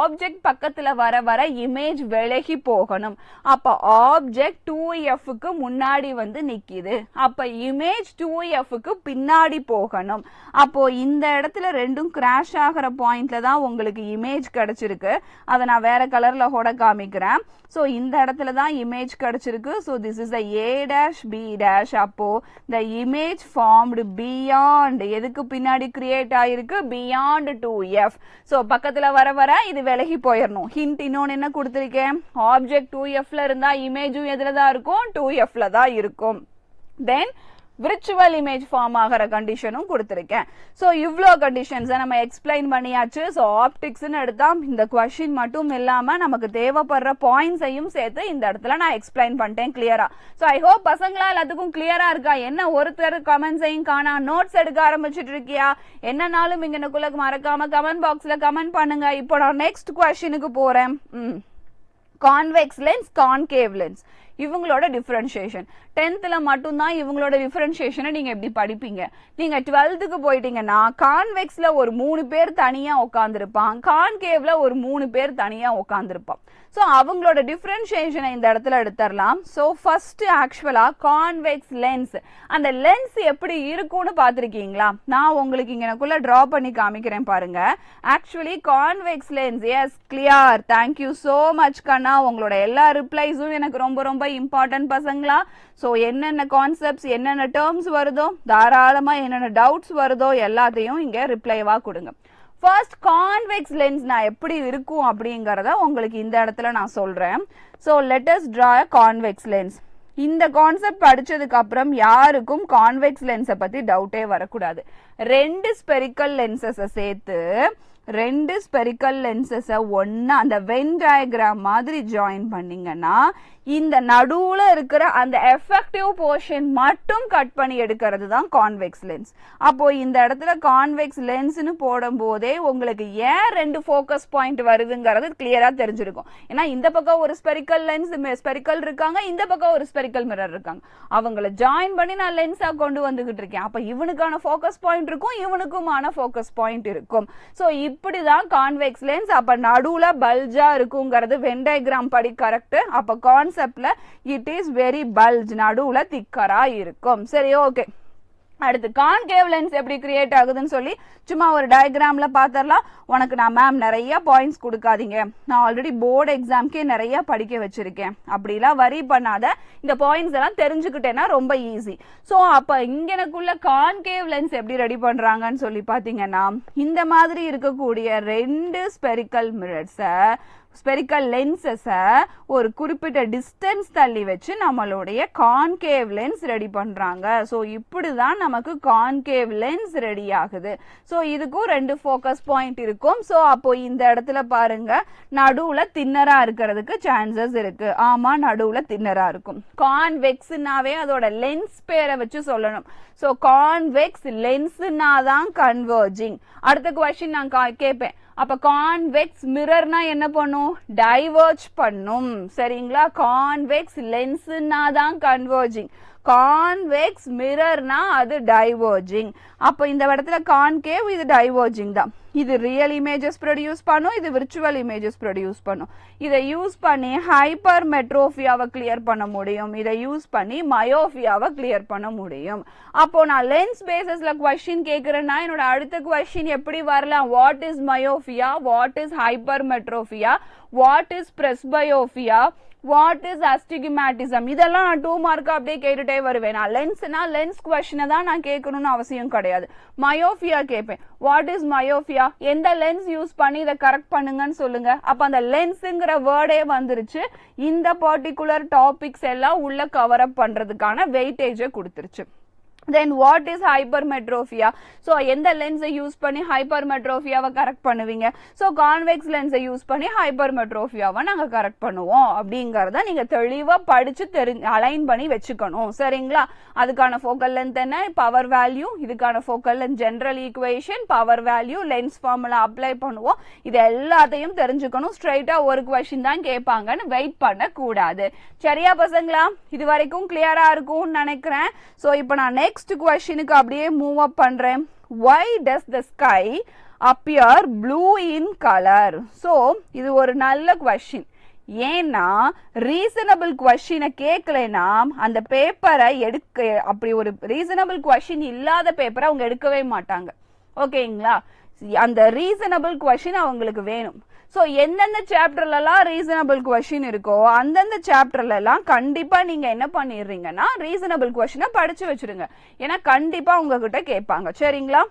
ஆப்ஜெக்ட் பக்கத்துல வர வர இமேஜ் விலகி போகணும். அப்ப ஆப்ஜெக்ட் 2Fக்கு முன்னாடி வந்து நிக்குது, அப்ப இமேஜ் 2Fக்கு பின்னாடி போகணும். அப்போ இந்த இடத்துல ரெண்டும் கிராஷ் ஆகிற பாயிண்ட்ல தான் உங்களுக்கு இமேஜ் கிடைச்சிருக்கு. அதை நான் வேற கலர்ல கூட காமிக்கிறேன். So இந்த இடத்துல தான் இமேஜ் கிடைச்சிருக்கு. So this is the A dash B dash. அப்போ the image formed beyond, எதுக்கு பின்னாடி கிரியேட் ஆயிருக்கு? Beyond 2F. So பக்கத்துல வர வர இது விலகி போயிடணும். ஹிண்ட் இன்னொன்னு என்ன கொடுத்திருக்கேன்? ஆப்ஜெக்ட் 2Fல இருந்தா இமேஜும் எதுல தான் இருக்கும்? 2Fல தான் இருக்கும். Then விர்ச்சுவல் இமேஜ் ஃபார்ம் ஆகிற கண்டிஷனும் கொடுத்திருக்கேன். ஸோ இவ்வளோ கண்டிஷன்ஸை நம்ம எக்ஸ்பிளைன் பண்ணியாச்சு. ஸோ ஆப்டிக்ஸ்ன்னு எடுத்தா இந்த கொஸ்டின் மட்டும் இல்லாம நமக்கு தேவைப்படுற பாயிண்ட்ஸையும் சேர்த்து இந்த இடத்துல நான் எக்ஸ்பிளைன் பண்ணிட்டேன் கிளியரா. ஸோ ஐ ஹோப் பசங்களா எல்லாத்துக்கும் கிளியரா இருக்கா? என்ன ஒருத்தர் கமெண்ட்ஸையும் காணா, நோட்ஸ் எடுக்க ஆரம்பிச்சுட்டு இருக்கியா? என்னன்னாலும் இங்கனுக்குள்ள மறக்காம கமெண்ட் பாக்ஸ்ல கமெண்ட் பண்ணுங்க. இப்போ நான் நெக்ஸ்ட் கொஸ்டினுக்கு போறேன். கான்வெக்ஸ் லென்ஸ், கான்கேவ் லென்ஸ், இவங்களோட டிஃபரன்ஷியேஷன் 10th மட்டும்தான் இவங்களோட டிஃபரன்ஷியேஷனை நீங்க எப்படி படிப்பீங்க? நீங்க 12th போயிட்டீங்கன்னா கான்வெக்ஸ்ல ஒரு 3 பேர் தனியா உட்காந்துருப்பான், கான்கேவ்ல ஒரு 3 பேர் தனியா உட்காந்துருப்பான். ஸோ அவங்களோட டிஃபரன்ஷியேஷனை இந்த இடத்துல எடுத்துடலாம். ஸோ ஃபர்ஸ்ட் ஆக்சுவலா கான்வெக்ஸ் லென்ஸ், அந்த லென்ஸ் எப்படி இருக்கும்னு பார்த்துருக்கீங்களா? நான் உங்களுக்கு இங்கனக்குள்ள டிரா பண்ணி காமிக்கிறேன் பாருங்க. Actually convex lens, yes clear, thank you so much கண்ணா. உங்களோட எல்லா ரிப்ளைஸும் எனக்கு ரொம்ப ரொம்ப இம்பார்ட்டன்ட் பசங்களா. ஸோ என்னென்ன கான்செப்ட்ஸ், என்னென்ன டேர்ம்ஸ் வருதோ, தாராளமா என்னென்ன டவுட்ஸ் வருதோ எல்லாத்தையும் இங்க ரிப்ளைவா கொடுங்க. ஃபர்ஸ்ட் கான்வெக்ஸ் லென்ஸ் நான் எப்படி இருக்கும் அப்படிங்கறத உங்களுக்கு இந்த இடத்துல நான் சொல்றேன். So let us draw a convex lens. இந்த கான்செப்ட் படிச்சதுக்கு அப்புறம் யாருக்கும் கான்வெக்ஸ் லென்ஸை பத்தி டவுட்டே வரக்கூடாது. 2 ஸ்பெரிக்கல் லென்சஸை சேர்த்து 2 ஸ்பெரிக்கல் லென்சஸை ஒன்னா அந்த வென் டயக்ராம் மாதிரி ஜாயின் பண்ணீங்கன்னா இந்த நடுவுல இருக்கிற அந்த எஃபெக்டிவ் போர்ஷன் மட்டும் கட் பண்ணி எடுக்கிறது தான் கான்வெக்ஸ் லென்ஸ். அப்போ இந்த இடத்துல கான்வெக்ஸ் லென்ஸ்னு போடும் போதே உங்களுக்கு ஏன் 2 ஃபோக்கஸ் பாயிண்ட் வருதுங்கிறது கிளியரா தெரிஞ்சிருக்கும். ஏன்னா இந்த பக்கம் ஒரு ஸ்பெரிக்கல் லென்ஸ் ஸ்பெரிக்கல் இருக்காங்க, இந்த பக்கம் ஒரு ஸ்பெரிக்கல் மிரர் இருக்காங்க. அவங்கள ஜாயின் பண்ணி நான் லென்ஸா கொண்டு வந்துகிட்டு இருக்கேன். அப்ப இவனுக்கான ஃபோக்கஸ் பாயிண்ட் இருக்கும், இவனுக்குமான ஃபோக்கஸ் பாயிண்ட் இருக்கும். ஸோ இப்படிதான் கான்வெக்ஸ் லென்ஸ். அப்ப நடுவுல பல்ஜா இருக்குங்கிறது வென் டயக்ராம் படி கரெக்ட். அப்ப கான்செப்ட்ல இட் இஸ் வெரி பல்ஜ், நடுவுல திக்கரா இருக்கும். சரி, ஓகே. அடுத்து கான்கேவ் லென்ஸ் எப்படி கிரியேட் ஆகுதுன்னு சொல்லி சும்மா ஒரு டயக்ராம்ல பாத்திரலாம். உனக்கு நான் மேம் நிறைய பாயிண்ட்ஸ் கொடுக்காதீங்க, நான் ஆல்ரெடி போர்டு எக்ஸாம்க்கே நிறைய படிக்க வச்சிருக்கேன், அப்படிலாம் வரி பண்ணாத, இந்த பாயிண்ட்ஸ் எல்லாம் தெரிஞ்சுக்கிட்டேன்னா ரொம்ப ஈஸி. ஸோ அப்ப இங்கனக்குள்ள கான்கேவ் லென்ஸ் எப்படி ரெடி பண்றாங்கன்னு சொல்லி பாத்தீங்கன்னா இந்த மாதிரி இருக்கக்கூடிய 2 ஸ்பெரிக்கல் மிரர்ஸை, ஸ்பெரிக்கல் லென்சஸை ஒரு குறிப்பிட்ட டிஸ்டன்ஸ் தள்ளி வச்சு நம்மளுடைய கான்கேவ் லென்ஸ் ரெடி பண்றாங்க. ஸோ இப்படிதான் நமக்கு கான்கேவ் லென்ஸ் ரெடி ஆகுது. ஸோ இதுக்கும் 2 ஃபோக்கஸ் பாயிண்ட் இருக்கும். ஸோ அப்போ இந்த இடத்துல பாருங்க நடுவுல தின்னரா இருக்கிறதுக்கு சான்சஸ் இருக்கு. ஆமா, நடுவுல தின்னரா இருக்கும். கான்வெக்ஸ்னாவே அதோட லென்ஸ் பேரை வச்சு சொல்லணும். ஸோ கான்வெக்ஸ் லென்ஸ்னா தான் கன்வர்ஜிங். அடுத்த கொஸ்டின் நான் கேட்பேன், அப்ப கான்வெக்ஸ் மிரர்னா என்ன பண்ணும்? டைவர்ஜ் பண்ணும். சரிங்களா? கான்வெக்ஸ் லென்ஸ்னா தான் கன்வர்ஜிங், கான்வெக்ஸ் மிரர்னா அது டைவர்ஜிங். அப்ப இந்த இடத்துல கான்கேவ், இது டைவர்ஜிங் தான். இது ரியல் இமேஜஸ் ப்ரொடியூஸ் பண்ணும், இது விர்ச்சுவல் இமேஜஸ் ப்ரொடியூஸ் பண்ணும். இதை யூஸ் பண்ணி ஹைப்பர் மெட்ரோபியாவை கிளியர் பண்ண முடியும், இதை யூஸ் பண்ணி மயோபியாவை கிளியர் பண்ண முடியும். அப்போ நான் லென்ஸ் பேசஸ்ல கொஸ்டின் கேட்கிறேன்னா என்னோட அடுத்த கொஸ்டின் எப்படி வரலாம்? What is myopia, what is hypermetropia, what is presbyopia, what is astigmatism, இதெல்லாம் நான் 2 மார்க் அப்படியே கேட்டுட்டே வருவேன். நான் லென்ஸ்னா லென்ஸ் கொஸ்டினை தான் நான் கேட்கணும்னு அவசியம் கிடையாது. மயோபியா கேட்பேன், வாட் இஸ் மயோபியா, எந்த லென்ஸ் யூஸ் பண்ணி இதை கரெக்ட் பண்ணுங்கன்னு சொல்லுங்க. அப்ப அந்த லென்ஸுங்கிற வேர்டே வந்துருச்சு. இந்த பர்டிகுலர் டாபிக்ஸ் எல்லாம் உள்ள கவர் அப் பண்றதுக்கான வெயிட்டேஜை கொடுத்துருச்சு. Then what is hypermetropia? So எந்த lens யூஸ் பண்ணி hypermetropia-வை கரெக்ட் பண்ணுவீங்க? So convex lens யூஸ் பண்ணி hypermetropia-வை நாங்க கரெக்ட் பண்ணுவோம் அப்படிங்கறத நீங்க தெளிவா படிச்சு அலைன் பண்ணி வெச்சுக்கணும். சரிங்களா? அதுக்கான focal length என்ன? Power value. இதுக்கான focal length general equation, power value, lens formula apply பண்ணுவோம். இது எல்லாத்தையும் தெரிஞ்சுக்கணும். ஸ்ட்ரைட்டா ஒரு question தான் கேட்பாங்கன்னு வெயிட் பண்ண கூடாது. சரியா பசங்களா? இது வரைக்கும் கிளியரா இருக்கும்னு நினைக்கிறேன். So இப்போ நான் next question க்கு அப்படியே மூவ் அப் பண்றேன். Why does the sky appear blue in color? So இது ஒரு நல்ல question. ஏன்னா ரீசனபிள் கொஸ்டினை கேட்கலனா அந்த பேப்பரை அப்படி ஒரு ரீசனபிள் கொஸ்டின் இல்லாத பேப்பரை அவங்க எடுக்கவே மாட்டாங்க. ஓகேங்களா? அந்த ரீசனபிள் கொஸ்டின் அவங்களுக்கு வேணும். ஸோ எந்தெந்த சாப்டர்லாம் ரீசனபிள் கொஸ்டின் இருக்கோ அந்தந்த சாப்டர்லாம் கண்டிப்பா நீங்க என்ன பண்ணிடுறீங்கன்னா ரீசனபிள் கொஸ்டினை படிச்சு வச்சிருங்க. ஏன்னா கண்டிப்பா உங்ககிட்ட கேட்பாங்க. சரிங்களா?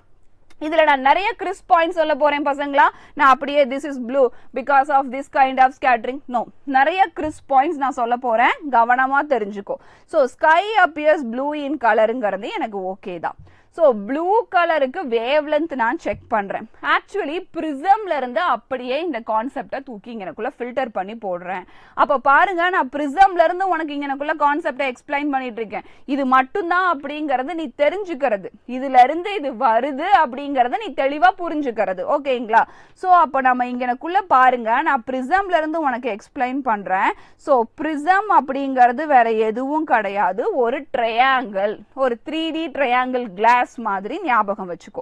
இதுல நான் நிறைய கிறிஸ்ப் பாயிண்ட் சொல்ல போறேன் பசங்களா. நான் அப்படியே this is blue because of this kind of scattering. No, நிறைய கிறிஸ்ப் பாயிண்ட்ஸ் நான் சொல்ல போறேன். கவனமா தெரிஞ்சுக்கோ. So sky appears blue in colorங்கிறது எனக்கு ஓகே தான். So blue கலருக்கு வேவ் லென்த் நான் செக் பண்றேன். ஆக்சுவலி பிரிசம்ல இருந்து அப்படியே இந்த கான்செப்டை தூக்கி இங்கனக்குள்ள ஃபில்டர் பண்ணி போடுறேன். அப்ப பாருங்க, நான் பிரிசம்ல இருந்து உனக்கு இங்கனக்குள்ள கான்செப்டை எக்ஸ்பிளைன் பண்ணிட்டு இருக்கேன். இது மட்டும்தான் அப்படிங்கறது நீ தெரிஞ்சுக்கிறது. இதுல இருந்து இது வருது அப்படிங்கறத நீ தெளிவா புரிஞ்சுக்கிறது. ஓகேங்களா? சோ அப்ப நம்ம இங்கனக்குள்ள பாருங்க, நான் பிரிசம்ல இருந்து உனக்கு எக்ஸ்பிளைன் பண்றேன். சோ பிரிசம் அப்படிங்கறது வேற எதுவும் கிடையாது, ஒரு ட்ரையாங்கிள், ஒரு 3D ட்ரையாங்கிள் கிளாஸ் மாதிரி ஞாபகம் வச்சுக்கோ.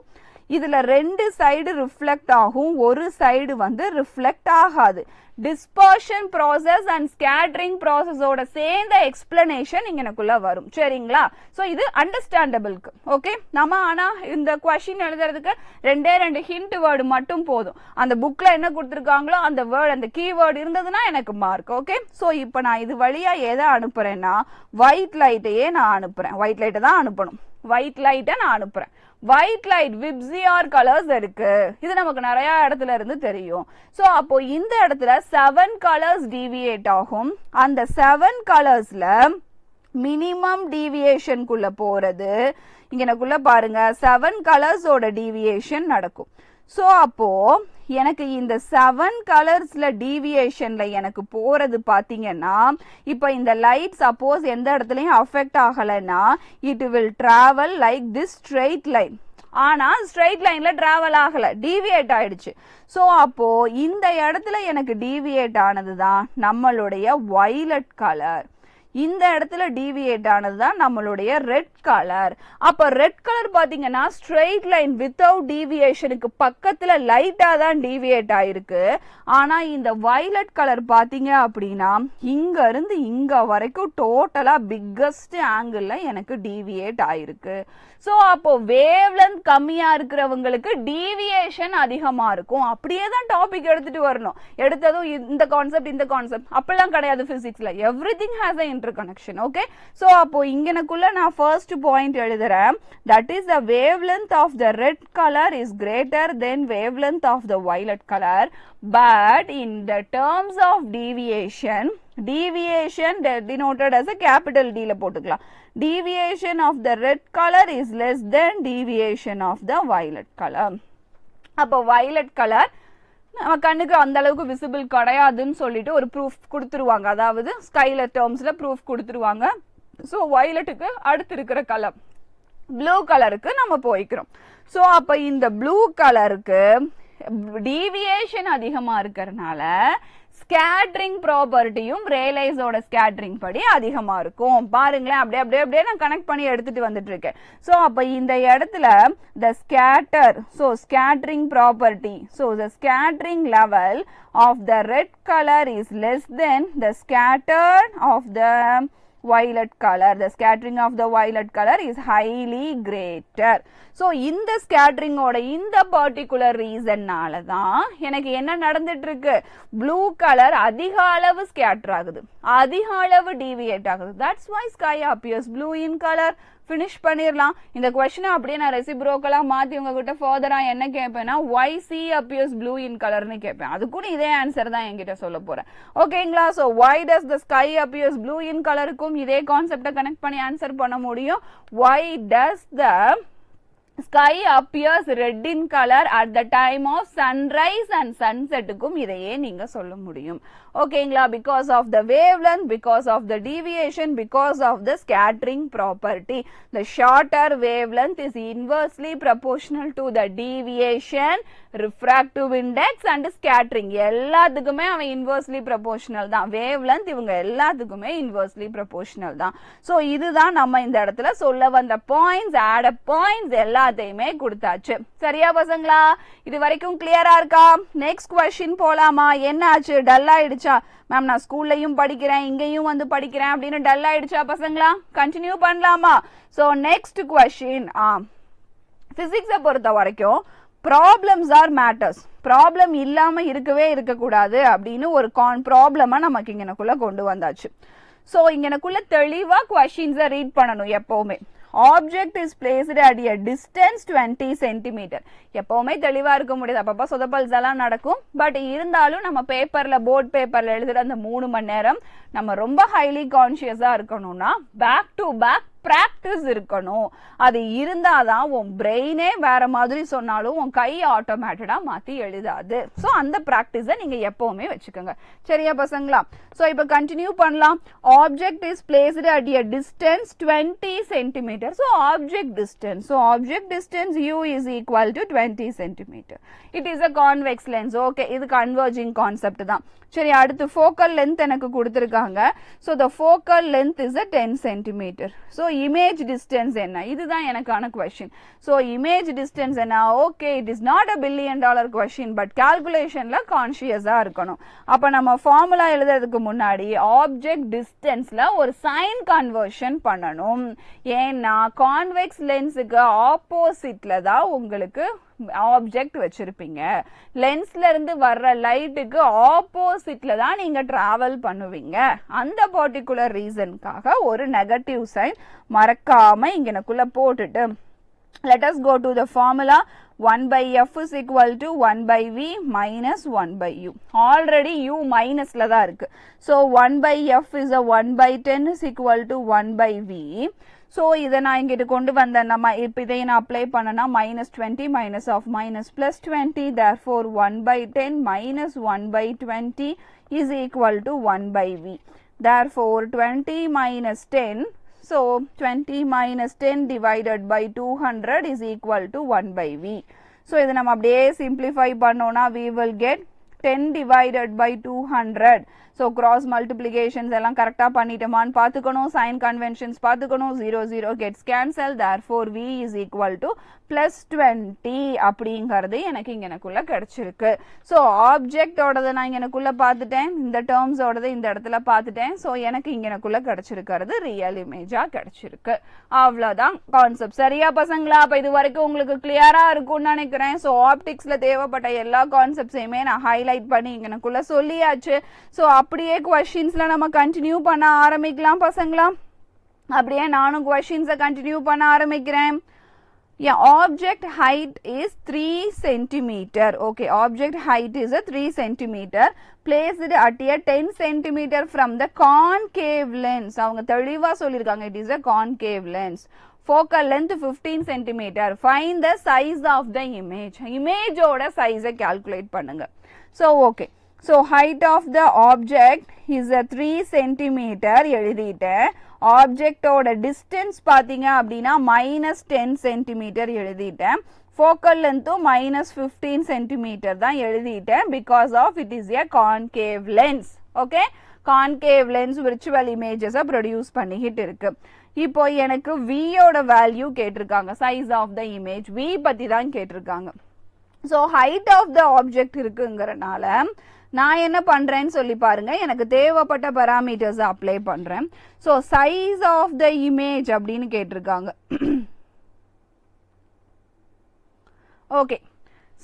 இதுல ரெண்டு சைடு ரிஃப்ளெக்ட் ஆகும், ஒரு சைடு வந்து ரிஃப்ளெக்ட் ஆகாது. டிஸ்பர்ஷன் ப்ராசஸ் அண்ட் ஸ்கேட்டரிங் ப்ராசஸோட சேர்ந்த எக்ஸ்பிளனேஷன் இங்கனக்குள்ள வரும். சரிங்களா? சோ இது அண்டர்ஸ்டாண்டபிள்க்கு. ஓகே, நம்ம ஆனா இந்த கொஸ்டின் எழுதுறதுக்கு ரெண்டு ஹிண்ட் வேர்டு மட்டும் போதும். அந்த புக்ல என்ன கொடுத்துருக்காங்களோ அந்த வேர்டு, அந்த கீவேர்டு இருந்ததுன்னா எனக்கு மார்க். ஓகே, சோ இப்போ நான் இது வழியா எதை அனுப்புறேன்னா ஒயிட் லைட்டையே நான் அனுப்புறேன். ஒயிட் லைட்டை தான் அனுப்பணும். ஒயிட் லைட்டை நான் அனுப்புறேன். ஒயிட் லைட் விப்சிஆர் கலர்ஸ் இருக்கு. இது நமக்கு நிறைய இடத்துல இருந்து தெரியும். சோ அப்போ இந்த இடத்துல 7 கலர்ஸ் டீவியேட் ஆகும். அந்த 7 கலர்ஸ்ல மினிமம் டீவியேஷனுக்குள்ள போறது இங்கனக்குள்ள பாருங்க 7 கலர்ஸோட டீவியேஷன் நடக்கும். சோ அப்போ எனக்கு இந்த 7 கலர்ஸ்ல டீவியேஷன்ல எனக்கு போறது பாத்தீங்கன்னா, இப்ப இந்த லைட் சப்போஸ் எந்த இடத்துலயும் அஃபெக்ட் ஆகலைன்னா it will travel like this straight line. ஆனா ஸ்ட்ரெயிட் லைன்ல டிராவல் ஆகல, டீவியேட் ஆயிடுச்சு. சோ அப்போ இந்த இடத்துல எனக்கு டீவியேட் ஆனதுதான் நம்மளுடைய வயலட் கலர். இந்த இடத்துல டீவியேட் ஆனதுதான் நம்மளுடைய ரெட் கலர். அப்ப ரெட் கலர் பாத்தீங்கன்னா ஸ்ட்ரெயிட் லைன் வித்தவுட் டீவியேஷனுக்கு பக்கத்துல லைட்டா தான் டீவியேட் ஆயிருக்கு. ஆனா இந்த வயலட் கலர் பாத்தீங்க அப்படின்னா இங்க இருந்து இங்க வரைக்கும் டோட்டலா பிக்கஸ்ட் ஆங்கிள் எனக்கு டீவியேட் ஆயிருக்கு. சோ அப்போ வேவ் லென்த் கம்மியா இருக்கிறவங்களுக்கு டீவியேஷன் அதிகமா இருக்கும். அப்படியே தான் டாபிக் எடுத்துட்டு வரணும். எடுத்ததும் இந்த கான்செப்ட் அப்படிலாம் கிடையாது பிசிக்ஸ்ல. Everything has a interconnection. Okay, so அப்போ இங்கனக்குள்ள நான் ஃபர்ஸ்ட் பாயிண்ட் எழுதுறேன். That is the wavelength of the red color is greater than wavelength of the violet color, but in the terms of deviation denoted as a capital D ல போட்டுக்கலாம். Deviation of the red color is less than deviation of the violet color. அப்போ violet color நம்ம கண்ணுக்கு அந்த அளவுக்கு விசிபிள் கிடையாதுன்னு சொல்லிட்டு ஒரு ப்ரூஃப் கொடுத்துருவாங்க. அதாவது ஸ்கைல டேர்ம்ஸ்ல ப்ரூஃப் கொடுத்துருவாங்க. ஸோ வயலட்டுக்கு அடுத்து இருக்கிற கலர் ப்ளூ கலருக்கு நம்ம போய்க்கிறோம். ஸோ அப்போ இந்த ப்ளூ கலருக்கு டீவியேஷன் அதிகமா இருக்கிறதுனால ஸ்கேட்டரிங் ப்ராப்பர்ட்டியும் ரேலைஸோட ஸ்கேட்டரிங் படி அதிகமா இருக்கும். பாருங்களேன், அப்படியே நான் கனெக்ட் பண்ணி எடுத்துட்டு வந்துட்டு இருக்கேன். ஸோ அப்ப இந்த இடத்துல the scatter, so scattering property, so the scattering level of the red color is less than the scattered of the violet color. The scattering of the violet color is highly greater. So இந்த scattering ஓட இந்த particular reason நால தான் எனக்கு என்ன நடந்துட்டு இருக்கு, blue color அதிக அளவு scatter ஆகுது, அதிக அளவு deviate ஆகுது. That's why sky appears blue in color. finish பண்ணிரலாம் இந்த क्वेश्चन அப்படியே நான் ரெசிப்ரோக்கலா மாத்தி உங்ககிட்ட ஃபர்தரா என்ன கேட்பேனா why C appears blue in color னு கேட்பேன் அது கூட இதே ஆன்சர் தான் என்கிட்ட சொல்ல போறேன் ஓகேங்களா so why does the sky appears blue in color க்கும் இதே கான்செப்ட கனெக்ட் பண்ணி ஆன்சர் பண்ண முடியும் why does the sky appears red in color at the time of sunrise and sunset க்கும் இதையே நீங்க சொல்ல முடியும் ஓகேங்களா because of the wavelength because of the deviation because of the scattering property the shorter wavelength is inversely proportional to the deviation refractive index and scattering எல்லாத்துக்குமே அவன் inversely proportional தான் wavelength இவங்க எல்லாத்துக்குமே inversely proportional தான் சோ இதுதான் நம்ம இந்த இடத்துல சொல்ல வந்த points add up points எல்லாத்தையுமே கொடுத்தாச்சு சரியா பசங்களா இது வரைக்கும் கிளியரா இருக்கா நெக்ஸ்ட் क्वेश्चन போலாமா என்ன ஆச்சு டல் ஆயிடுச்சா மேம் நான் ஸ்கூல்லயும் படிக்கிறேன் இங்கேயும் வந்து படிக்கிறேன் அப்படினு டல் ஆயிடுச்சா பசங்களா கண்டினியூ பண்ணலாமா சோ நெக்ஸ்ட் क्वेश्चन பிசிக்ஸை பொறுத்த வரைக்கும் problems are matters problem இல்லாம இருக்கவே இருக்க கூடாது அப்படினு ஒரு ப்ராப்ளமா நமக்கு இங்கனக்குள்ள கொண்டு வந்தாச்சு சோ இங்கனக்குள்ள தெளிவா क्वेश्चंस ரீட் பண்ணனும் எப்பவுமே object is placed at a distance 20 cm எப்பவுமே தெளிவா இருக்க முடியாது அப்பப்ப சொதப்பல்ஸ் எல்லாம் நடக்கும் பட் இருந்தாலும் நம்ம பேப்பர்ல போர்ட் பேப்பர்ல எழுதுற அந்த 3 மணி நேரம் நம்ம ரொம்ப ஹைலி கான்ஷியஸா இருக்கணும்னா பேக் டு பேக் பிராக்டிஸ் இருக்கணும் அது இருந்தாதான் உன் பிரெயினே வேற மாதிரி சொன்னாலும் உன் கை ஆட்டோமேட்டிக்கா மாத்தி எழுதாது சோ அந்த பிராக்டிஸை நீங்க எப்பவுமே வச்சுக்கோங்க சரியா பசங்களா சோ இப்போ கண்டினியூ பண்ணலாம் object is placed at a distance 20 cm so object distance u is equal to 20 cm it is a convex lens okay இது converging concept தான் சரி அடுத்து focal length எனக்கு கொடுத்திருக்காங்க so the focal length is a 10 cm so image distance என்ன இதுதான் எனக்கான question so image distance என்ன okay it is not a $1 billion question but calculationல consciousா இருக்கணும் அப்ப நம்ம formula எழுதுறதுக்கு முன்னாடி object distanceல ஒரு sign conversion பண்ணணும் ஏன்னா convex lensக்கு oppositeல தான் உங்களுக்கு ஆப்ஜெக்ட் வச்சிருப்பீங்க லென்ஸ்ல இருந்து வர்ற லைட்டுக்கு ஆப்போசிட்ல தான் நீங்க டிராவல் பண்ணுவீங்க அந்த பர்టిక్యులர் ரீசன்காக ஒரு நெகட்டிவ் சைன் மறக்காம இங்கனக்குள்ள போட்டுட்டு let us go to the formula 1 by f is equal to 1 by v minus 1 by u already u minus la da irukku so 1 by f is a 1 by 10 is equal to 1 by v so இதை நான் இங்கிட்டு கொண்டு வந்தேன் நம்ம இப்போ இதை நான் அப்ளை பண்ணனா minus 20 minus of minus plus 20 therefore 1 by 10 minus 1 by 20 is equal to 1 by v therefore 20 minus 10 so 20 minus 10 divided by 200 is equal to 1 by v so இதை நம்ம அப்படியே simplify பண்ணோம்னா we will get 10 divided by 200 so cross multiplications எல்லாம் கரெக்ட்டா பண்ணிட்டோமான்னு பாத்துக்கணும் sign conventions பாத்துக்கணும் 0 0 gets cancelled therefore v is equal to plus 20 அப்படிங்கிறது எனக்கு இங்கனக்குள்ள கிடைச்சிருக்கு so object ஓடத நான் இங்கனக்குள்ள பார்த்துட்டேன் இந்த terms ஓடத இந்த இடத்துல பார்த்துட்டேன் so எனக்கு இங்கனக்குள்ள கிடைச்சிருக்கிறது real image-ஆ கிடைச்சிருக்கு அவ்வளவுதான் கான்செப்ட் சரியா பசங்களா அப்ப இது வரைக்கும் உங்களுக்கு கிளியரா இருக்கும்னு நினைக்கிறேன் so opticsல தேவைப்பட்ட எல்லா கான்செப்ட்ஸையுமே நான் ஹைலைட் பண்ணி இங்கனக்குள்ள சொல்லியாச்சு so அப்படியே क्वेश्चंसல நம்ம கண்டினியூ பண்ண ஆரம்பிக்கலாம் பசங்களா அப்படியே நானும் क्वेश्चंस கண்டினியூ பண்ண ஆரம்பிக்கிறேன் yeah object height is 3 cm okay object height is a 3 cm placed at a 10 cm from the concave lens அவங்க தெளிவா சொல்லிருக்காங்க it is a concave lens focal length 15 cm find the size of the image ஓட size calculate பண்ணுங்க so okay so height of the object is a 3 cm எழுதிட்டேன் object ஓட distance பாத்தீங்க அப்படினா minus 10 cm எழுதிட்டேன் focal length minus 15 cm தான் எழுதிட்டேன் because of it is a concave lens okay concave lens virtual images produce பண்ணிக்கிட்டு இருக்கு இப்போ எனக்கு v ஓட வேல்யூ கேட்டிருக்காங்க size of the image v பத்தி தான் கேட்டிருக்காங்க so height of the object இருக்குங்கறனால நான் என்ன பண்றேன்னு சொல்லி பாருங்க எனக்கு தேவைப்பட்ட பாராமீட்டர்ஸ் அப்ளை பண்றேன் so size of the image அப்படினு கேட்டிருக்காங்க ஓகே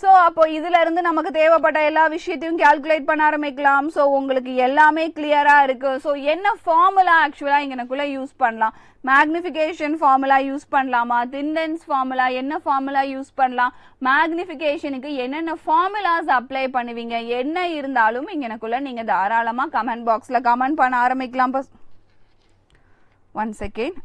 ஸோ அப்போ இதுல இருந்து நமக்கு தேவைப்பட்ட எல்லா விஷயத்தையும் கால்குலேட் பண்ண ஆரம்பிக்கலாம். ஸோ உங்களுக்கு எல்லாமே கிளியரா இருக்கு. ஸோ என்ன ஃபார்முலா ஆக்சுவலா இங்கனக்குள்ள யூஸ் பண்ணலாம்? மேக்னிஃபிகேஷன் ஃபார்முலா யூஸ் பண்ணலாமா? திண்டன்ஸ் ஃபார்முலா, என்ன ஃபார்முலா யூஸ் பண்ணலாம்? மேக்னிஃபிகேஷனுக்கு என்னென்ன ஃபார்முலாஸ் அப்ளை பண்ணுவீங்க? என்ன இருந்தாலும் இங்கனக்குள்ள நீங்க தாராளமா கமெண்ட் பாக்ஸ்ல கமெண்ட் பண்ண ஆரம்பிக்கலாம். One second.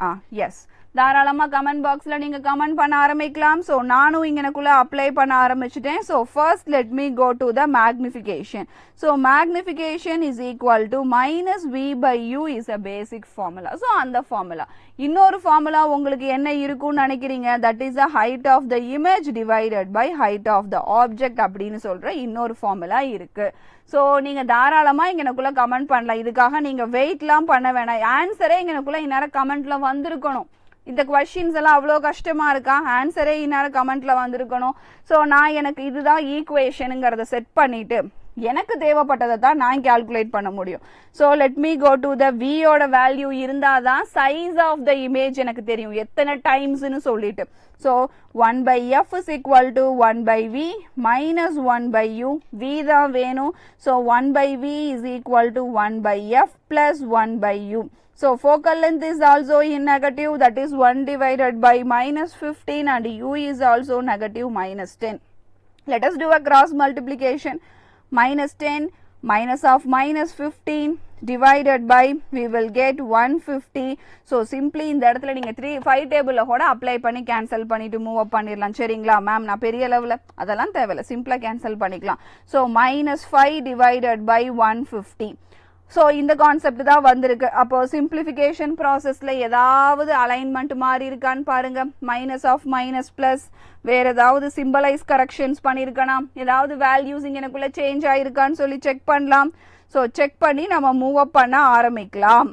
எஸ், தாராளமா கமெண்ட் பாக்ஸ்ல நீங்க கமெண்ட் பண்ண ஆரம்பிக்கலாம். ஸோ நானும் இங்கனக்குள்ள அப்ளை பண்ண ஆரம்பிச்சிட்டேன். So first let me go to the magnification. So magnification is equal to minus v by u is a basic formula. So அந்த ஃபார்முலா, இன்னொரு ஃபார்முலா உங்களுக்கு என்ன இருக்கும்னு நினைக்கிறீங்க? That is the height of the image divided by height of the object அப்படின்னு சொல்ற இன்னொரு ஃபார்முலா இருக்கு. ஸோ நீங்க தாராளமா இங்கனக்குள்ள கமெண்ட் பண்ணலாம். இதுக்காக நீங்க வெயிட்லாம் பண்ண வேணாம். ஆன்சரே இங்கனக்குள்ள இந்நேரம் கமெண்ட்ல வந்திருக்கணும். இந்த கொஸ்டின்ஸ் எல்லாம் அவ்வளோ கஷ்டமா இருக்கா? ஆன்சரே இந்நேரம் கமெண்ட்ல வந்திருக்கணும். ஸோ நான் எனக்கு இதுதான் ஈக்குவேஷனுங்கிறத செட் பண்ணிட்டு எனக்கு தேவைப்பட்டதை தான் நான் கால்குலேட் பண்ண முடியும். So let me go to the வியோட வேல்யூ இருந்தாதான் சைஸ் ஆஃப் த இமேஜ் எனக்கு தெரியும் எத்தனை டைம்ஸ்னு சொல்லிட்டு. So 1 by f is equal to 1 by v minus 1 by u. v தான் வேணும். So 1 by v is equal to 1 by f plus 1 by u. So focal length is also in negative, that is 1 divided by minus 15, and u is also negative minus 10. Let us do a cross multiplication. Minus 10 minus of minus 15 divided by, we will get 150. So simply இந்த இடத்துல நீங்க 5 டேபிள்ல கூட அப்ளை பண்ணி கேன்சல் பண்ணிட்டு மூவ் அப் பண்ணிடலாம். சரிங்களா மேம்? நான் பெரிய லெவல்ல அதெல்லாம் தேவையில்லை, சிம்பிளா கேன்சல் பண்ணிக்கலாம். So minus 5 divided by 150. So இந்த கான்செப்ட் தான் வந்திருக்கு. அப்போ சிம்பிளிஃபிகேஷன் ப்ராசஸ்ல ஏதாவது அலைன்மெண்ட் மாறி இருக்கான்னு பாருங்க. மைனஸ் ஆஃப் மைனஸ் பிளஸ், வேற ஏதாவது சிம்பலைஸ் கரெக்ஷன்ஸ் பண்ணியிருக்கணும், ஏதாவது வேல்யூஸ் இங்கனக்குள்ள சேஞ்ச் ஆயிருக்கான்னு சொல்லி செக் பண்ணலாம். ஸோ செக் பண்ணி நம்ம மூவ் அப் பண்ண ஆரம்பிக்கலாம்.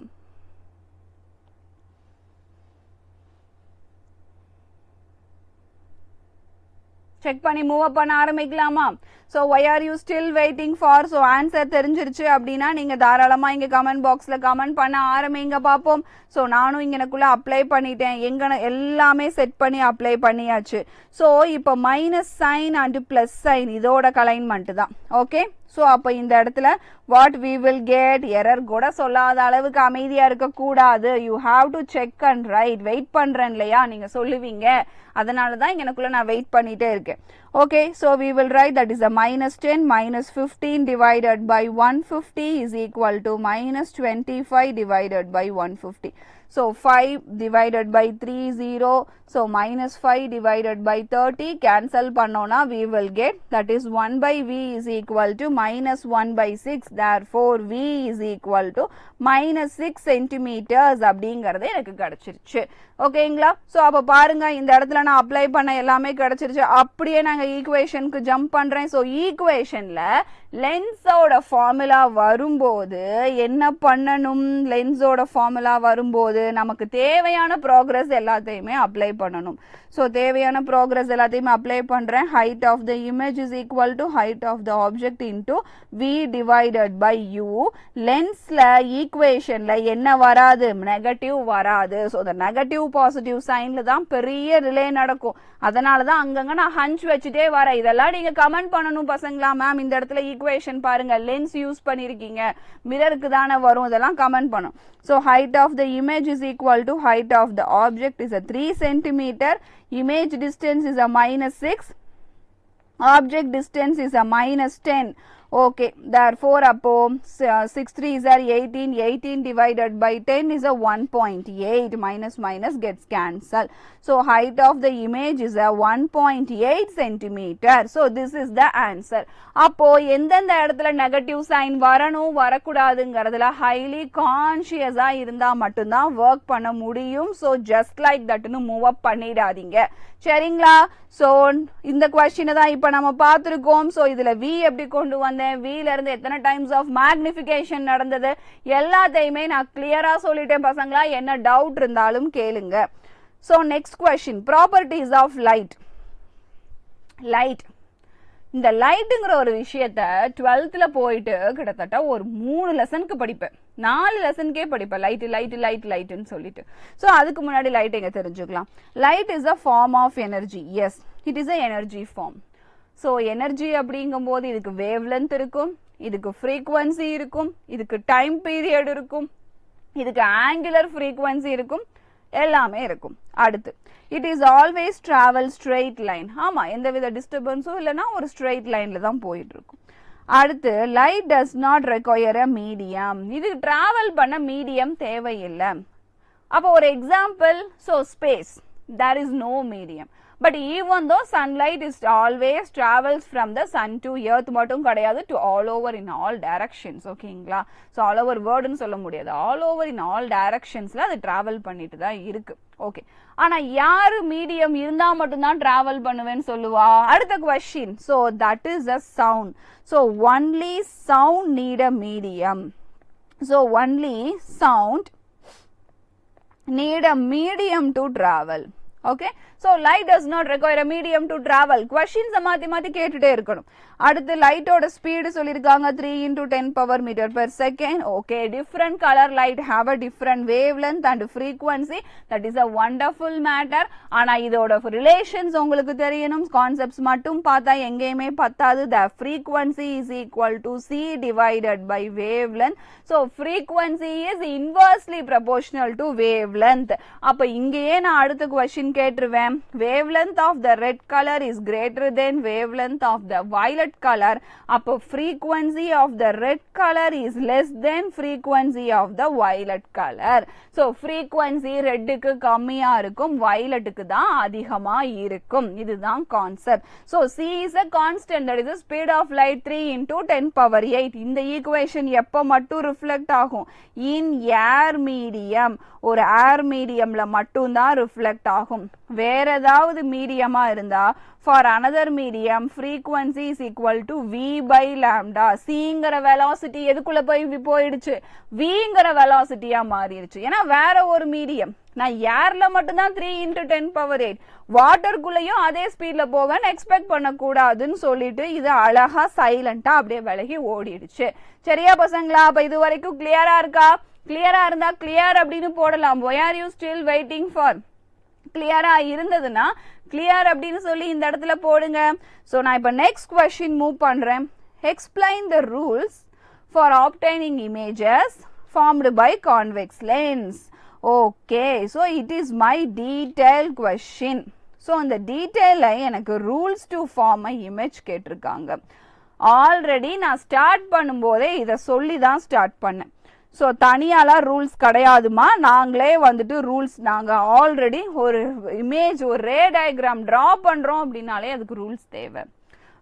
செக் பண்ணி மூவ் அப் பண்ண ஆரம்பிக்கலாமா? So why are you still waiting for? So answer தெரிஞ்சிருச்சு அப்படின்னா நீங்க தாராளமா இங்க கமெண்ட் பாக்ஸ்ல கமெண்ட் பண்ண ஆரம்பிங்க பார்ப்போம். ஸோ நானும் இங்கனக்குள்ள அப்ளை பண்ணிட்டேன். எல்லாமே செட் பண்ணி அப்ளை பண்ணியாச்சு. ஸோ இப்போ minus sign and plus sign இதோட அலைன்மெண்ட் தான். ஓகே, ஸோ அப்போ இந்த இடத்துல what we will get, error கூட சொல்லாத அளவுக்கு அமைதியா இருக்கக்கூடாது. You have to check and write. Wait பண்றேன் இல்லையா, நீங்க சொல்லுவீங்க, அதனால தான் இங்கனக்குள்ள நான் வெயிட் பண்ணிட்டே இருக்கேன். Okay, so we will write that is a minus 10 minus 15 divided by 150 is equal to minus 25 divided by 150. So 5 divided by 3 0. So minus 5 divided by 30 cancel pannona, we will get that is 1 by v is equal to minus 1 by 6. Therefore v is equal to minus 6 centimeters அப்படிங்கறது எனக்கு கிடைச்சிருச்சு. ஓகேங்களா? ஸோ அப்போ பாருங்க இந்த இடத்துல நான் அப்ளை பண்ண எல்லாமே கிடைச்சிருச்சு. அப்படியே நாங்கள் ஈக்குவேஷனுக்கு ஜம்ப் பண்ணுறேன். ஸோ ஈக்குவேஷனில் லென்ஸோட ஃபார்முலா வரும்போது என்ன பண்ணணும்? லென்ஸோட ஃபார்முலா வரும்போது நமக்கு தேவையான ப்ராக்ரஸ் எல்லாத்தையுமே அப்ளை பண்ணணும். ஸோ தேவையான ப்ராக்ரஸ் எல்லாத்தையுமே அப்ளை பண்ணுறேன். Height of the image is equal to height of the object into v divided by u. லென்ஸில் ஈக்குவேஷனில் என்ன வராது? நெகட்டிவ் வராது. ஸோ இந்த நெகட்டிவ் பாசிட்டிவ் சைன்ல தான் பெரிய ரிலே நடக்கும். அதனால தான் அங்கங்க நான் ஹஞ்ச் வச்சுட்டே வரேன். இதெல்லாம் நீங்க கமெண்ட் பண்ணணும் பசங்களா. மேம் இந்த இடத்துல ஈக்குவேஷன் பாருங்க, லென்ஸ் யூஸ் பண்ணிருக்கீங்க, மிரருக்கு தானே வரும், இதெல்லாம் கமெண்ட் பண்ணும். So height of the image is equal to height of the object is a 3 centimetre. Image distance is a minus 6. Object distance is a minus 10. Okay, therefore appo 6 3s are 18. 18 divided by 10 is a 1.8. Minus minus gets cancelled. So height of the image is a 1.8 centimeter. So this is the answer. அப்போ எந்தெந்த இடத்துல நெகட்டிவ் சைன் வரணும் வரக்கூடாதுங்கிறதுல ஹைலி கான்ஷியஸா இருந்தா மட்டும்தான் ஒர்க் பண்ண முடியும். ஸோ ஜஸ்ட் லைக் தட்னு மூவ் அப் பண்ணிடாதீங்க. சரிங்களா? ஸோ இந்த கொஸ்டினை தான் இப்போ நம்ம பார்த்துருக்கோம். ஸோ இதுல வி எப்படி கொண்டு வந்தேன், வில இருந்து எத்தனை டைம்ஸ் ஆஃப் மேக்னிஃபிகேஷன் நடந்தது எல்லாத்தையுமே நான் கிளியரா சொல்லிட்டேன் பசங்களா. என்ன டவுட் இருந்தாலும் கேளுங்க. So next question, properties of light. Light, இந்த லைட்டுங்கிற ஒரு விஷயத்த 12th போயிட்டு கிட்டத்தட்ட ஒரு 3 லெசனுக்கு படிப்பேன், 4 லெசனுக்கே படிப்பேன். லைட்டுன்னு சொல்லிட்டு. ஸோ அதுக்கு முன்னாடி லைட் எங்க தெரிஞ்சுக்கலாம். Light is a form of energy. Yes, it is a energy form. So energy அப்படிங்கும்போது இதுக்கு வேவ் லென்த் இருக்கும், இதுக்கு ஃப்ரீக்வன்சி இருக்கும், இதுக்கு டைம் பீரியட் இருக்கும், இதுக்கு ஆங்குலர் ஃப்ரீக்வன்சி இருக்கும், எல்லாமே இருக்கும். அடுத்து it is always travel straight line. ஆமா, எந்தவித டிஸ்டர்பன்ஸும் இல்லைன்னா ஒரு ஸ்ட்ரெயிட் லைன்ல தான் போயிட்டு இருக்கும். அடுத்து light does not require a medium. இது டிராவல் பண்ண மீடியம் தேவையில்லை. அப்போ ஒரு example, so space, there is no medium. But even though sunlight is always travels from the sun to earth மட்டும் கிடையாது, to all over in all directions. ஓகேங்களா? ஸோ all over வேர்டுன்னு சொல்ல முடியாது, all over in all directionsல அது டிராவல் பண்ணிட்டு தான் இருக்கு. ஓகே, ஆனா யாரு மீடியம் இருந்தா மட்டும்தான் டிராவல் பண்ணுவேன்னு சொல்லுவா? அடுத்த question. So that is a sound. So only sound need a medium. So only sound need a medium to travel. Okay, so light does not require a medium to travel. Questions மாத்தி மாத்தி கேட்டுட்டே இருக்கணும். அடுத்து லைட்டோட ஸ்பீடு சொல்லிருக்காங்க 3 into 10 power meter per second. Okay, different color light have a different wavelength and frequency. That is a wonderful matter. ஆனா இதோட ரிலேஷன்ஸ் உங்களுக்கு தெரியணும். கான்செப்ட்ஸ் மட்டும் பார்த்தா எங்கேயுமே பத்தாது. The frequency is equal to c divided by wavelength. So frequency is inversely proportional to wavelength. அப்ப இங்கேயே நான் அடுத்த question கேட்டுருவேன். Wavelength of the red color is greater than wavelength of the violet color. அப்போ frequency of the red color is less than frequency of the violet color. So frequency ரெட்டுக்கு கம்மியா இருக்கும், violetக்கு தான் அதிகமா இருக்கும். இதுதான் concept. So c is a constant, that is the speed of light 3 into 10 power 8. இந்த ஈக்குவேஷன் எப்ப மட்டும் ரிஃப்ளெக்ட் ஆகும்? in air medium. ஒரு ஏர் மீடியம்ல மட்டும் தான் ரிஃப்ளெக்ட் ஆகும். வேற ஏதாவது மீடியமா இருந்தா for another medium frequency is equal to v by lambda. cங்கிற velocity எதுக்குள்ள போயிடுச்சு? vங்கிற velocityயா மாறிடுச்சு. ஏன்னா வேற ஒரு மீடியம். நான் ஏர்ல மட்டும் தான் 3 into 10 power 8, வாட்டருக்குள்ளேயும் அதே ஸ்பீட்ல போவேன்னு எக்ஸ்பெக்ட் பண்ணக்கூடாதுன்னு சொல்லிட்டு இது அழகா சைலண்டா அப்படியே விலகி ஓடிடுச்சு. சரியா பசங்களா? அப்ப இது வரைக்கும் கிளியரா இருக்கா? கிளியரா இருந்தா கிளியர் அப்படின்னு போடலாம். why are you still waiting for? கிளியரா இருந்ததுன்னா கிளியர் அப்படின்னு சொல்லி இந்த இடத்துல போடுங்க. ஸோ நான் இப்போ நெக்ஸ்ட் கொஸ்டின் மூவ் பண்றேன். Explain the rules for obtaining images formed by convex lens. Okay, so it is my detail question. So அந்த டீடைல எனக்கு rules to form a image கேட்டிருக்காங்க. ஆல்ரெடி நான் ஸ்டார்ட் பண்ணும்போதே இதை சொல்லி தான் ஸ்டார்ட் பண்ணேன். ஸோ தனியாலாம் ரூல்ஸ் கிடையாதுமா, நாங்களே வந்துட்டு ரூல்ஸ், நாங்கள் ஆல்ரெடி ஒரு இமேஜ், ஒரு ரே டயக்ராம் ட்ரா பண்ணுறோம் அப்படின்னாலே அதுக்கு ரூல்ஸ் தேவை.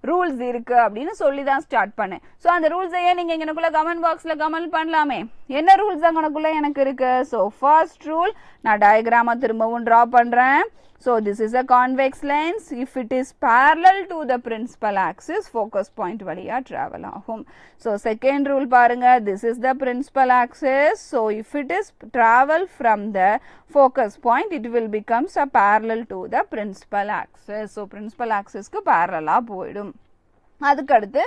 ரூல்ஸ் இருக்கு அப்படின்னு சொல்லி தான் ஸ்டார்ட் பண்ணேன். ஸோ அந்த ரூல்ஸையே நீங்கள் எனக்குள்ள கமெண்ட் பாக்ஸில் கமெண்ட் பண்ணலாமே, என்ன ரூல்ஸ் அங்கனக்குள்ள எனக்கு இருக்கு. ஸோ ஃபர்ஸ்ட் ரூல், நான் டயக்ராமை திரும்பவும் ட்ரா பண்ணுறேன். So this is a convex lens. If it is parallel to the principal axis, focus point வழியா travel ஆகும். So second rule பாருங்க, this is the principal axis. So if it is travel from the focus point, it will becomes a parallel to the principal axis. So principal axis க்கு parallel போயிடும். அதுக்கு அடுத்து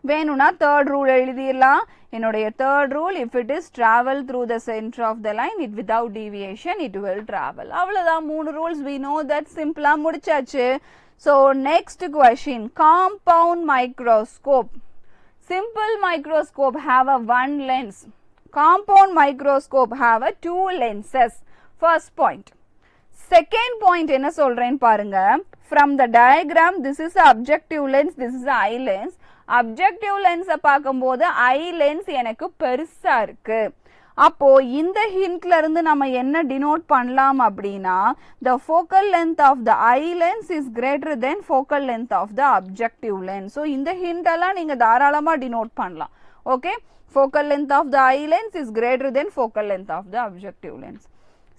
வேணும்னா தேர்ட் ரூல் எழுதிடலாம். என்னுடைய third rule, if it is travel through the center of the line, it without deviation it will travel. அவ்வளவுதான், 3 ரூல்ஸ். we know that, சிம்பிளா முடிச்சாச்சு. so next question, compound microscope. simple microscope have a one lens. compound microscope have a 2 lenses. first point. second point என்ன சொல்றேன்னு பாருங்க. from the diagram, this is a objective lens, this is a eye lens. Objective லென்ஸை பார்க்கும்போது ஐ லென்ஸ் எனக்கு பெருசா இருக்கு. அப்போ இந்த ஹிண்ட்ல இருந்து நம்ம என்ன டினோட் பண்ணலாம் அப்படின்னா, the focal length of the eye lens is greater than focal length of the objective lens. so இந்த ஹிண்ட் எல்லாம் நீங்க தாராளமா டினோட் பண்ணலாம். Okay, focal length of the eye lens is greater than focal length of the objective lens.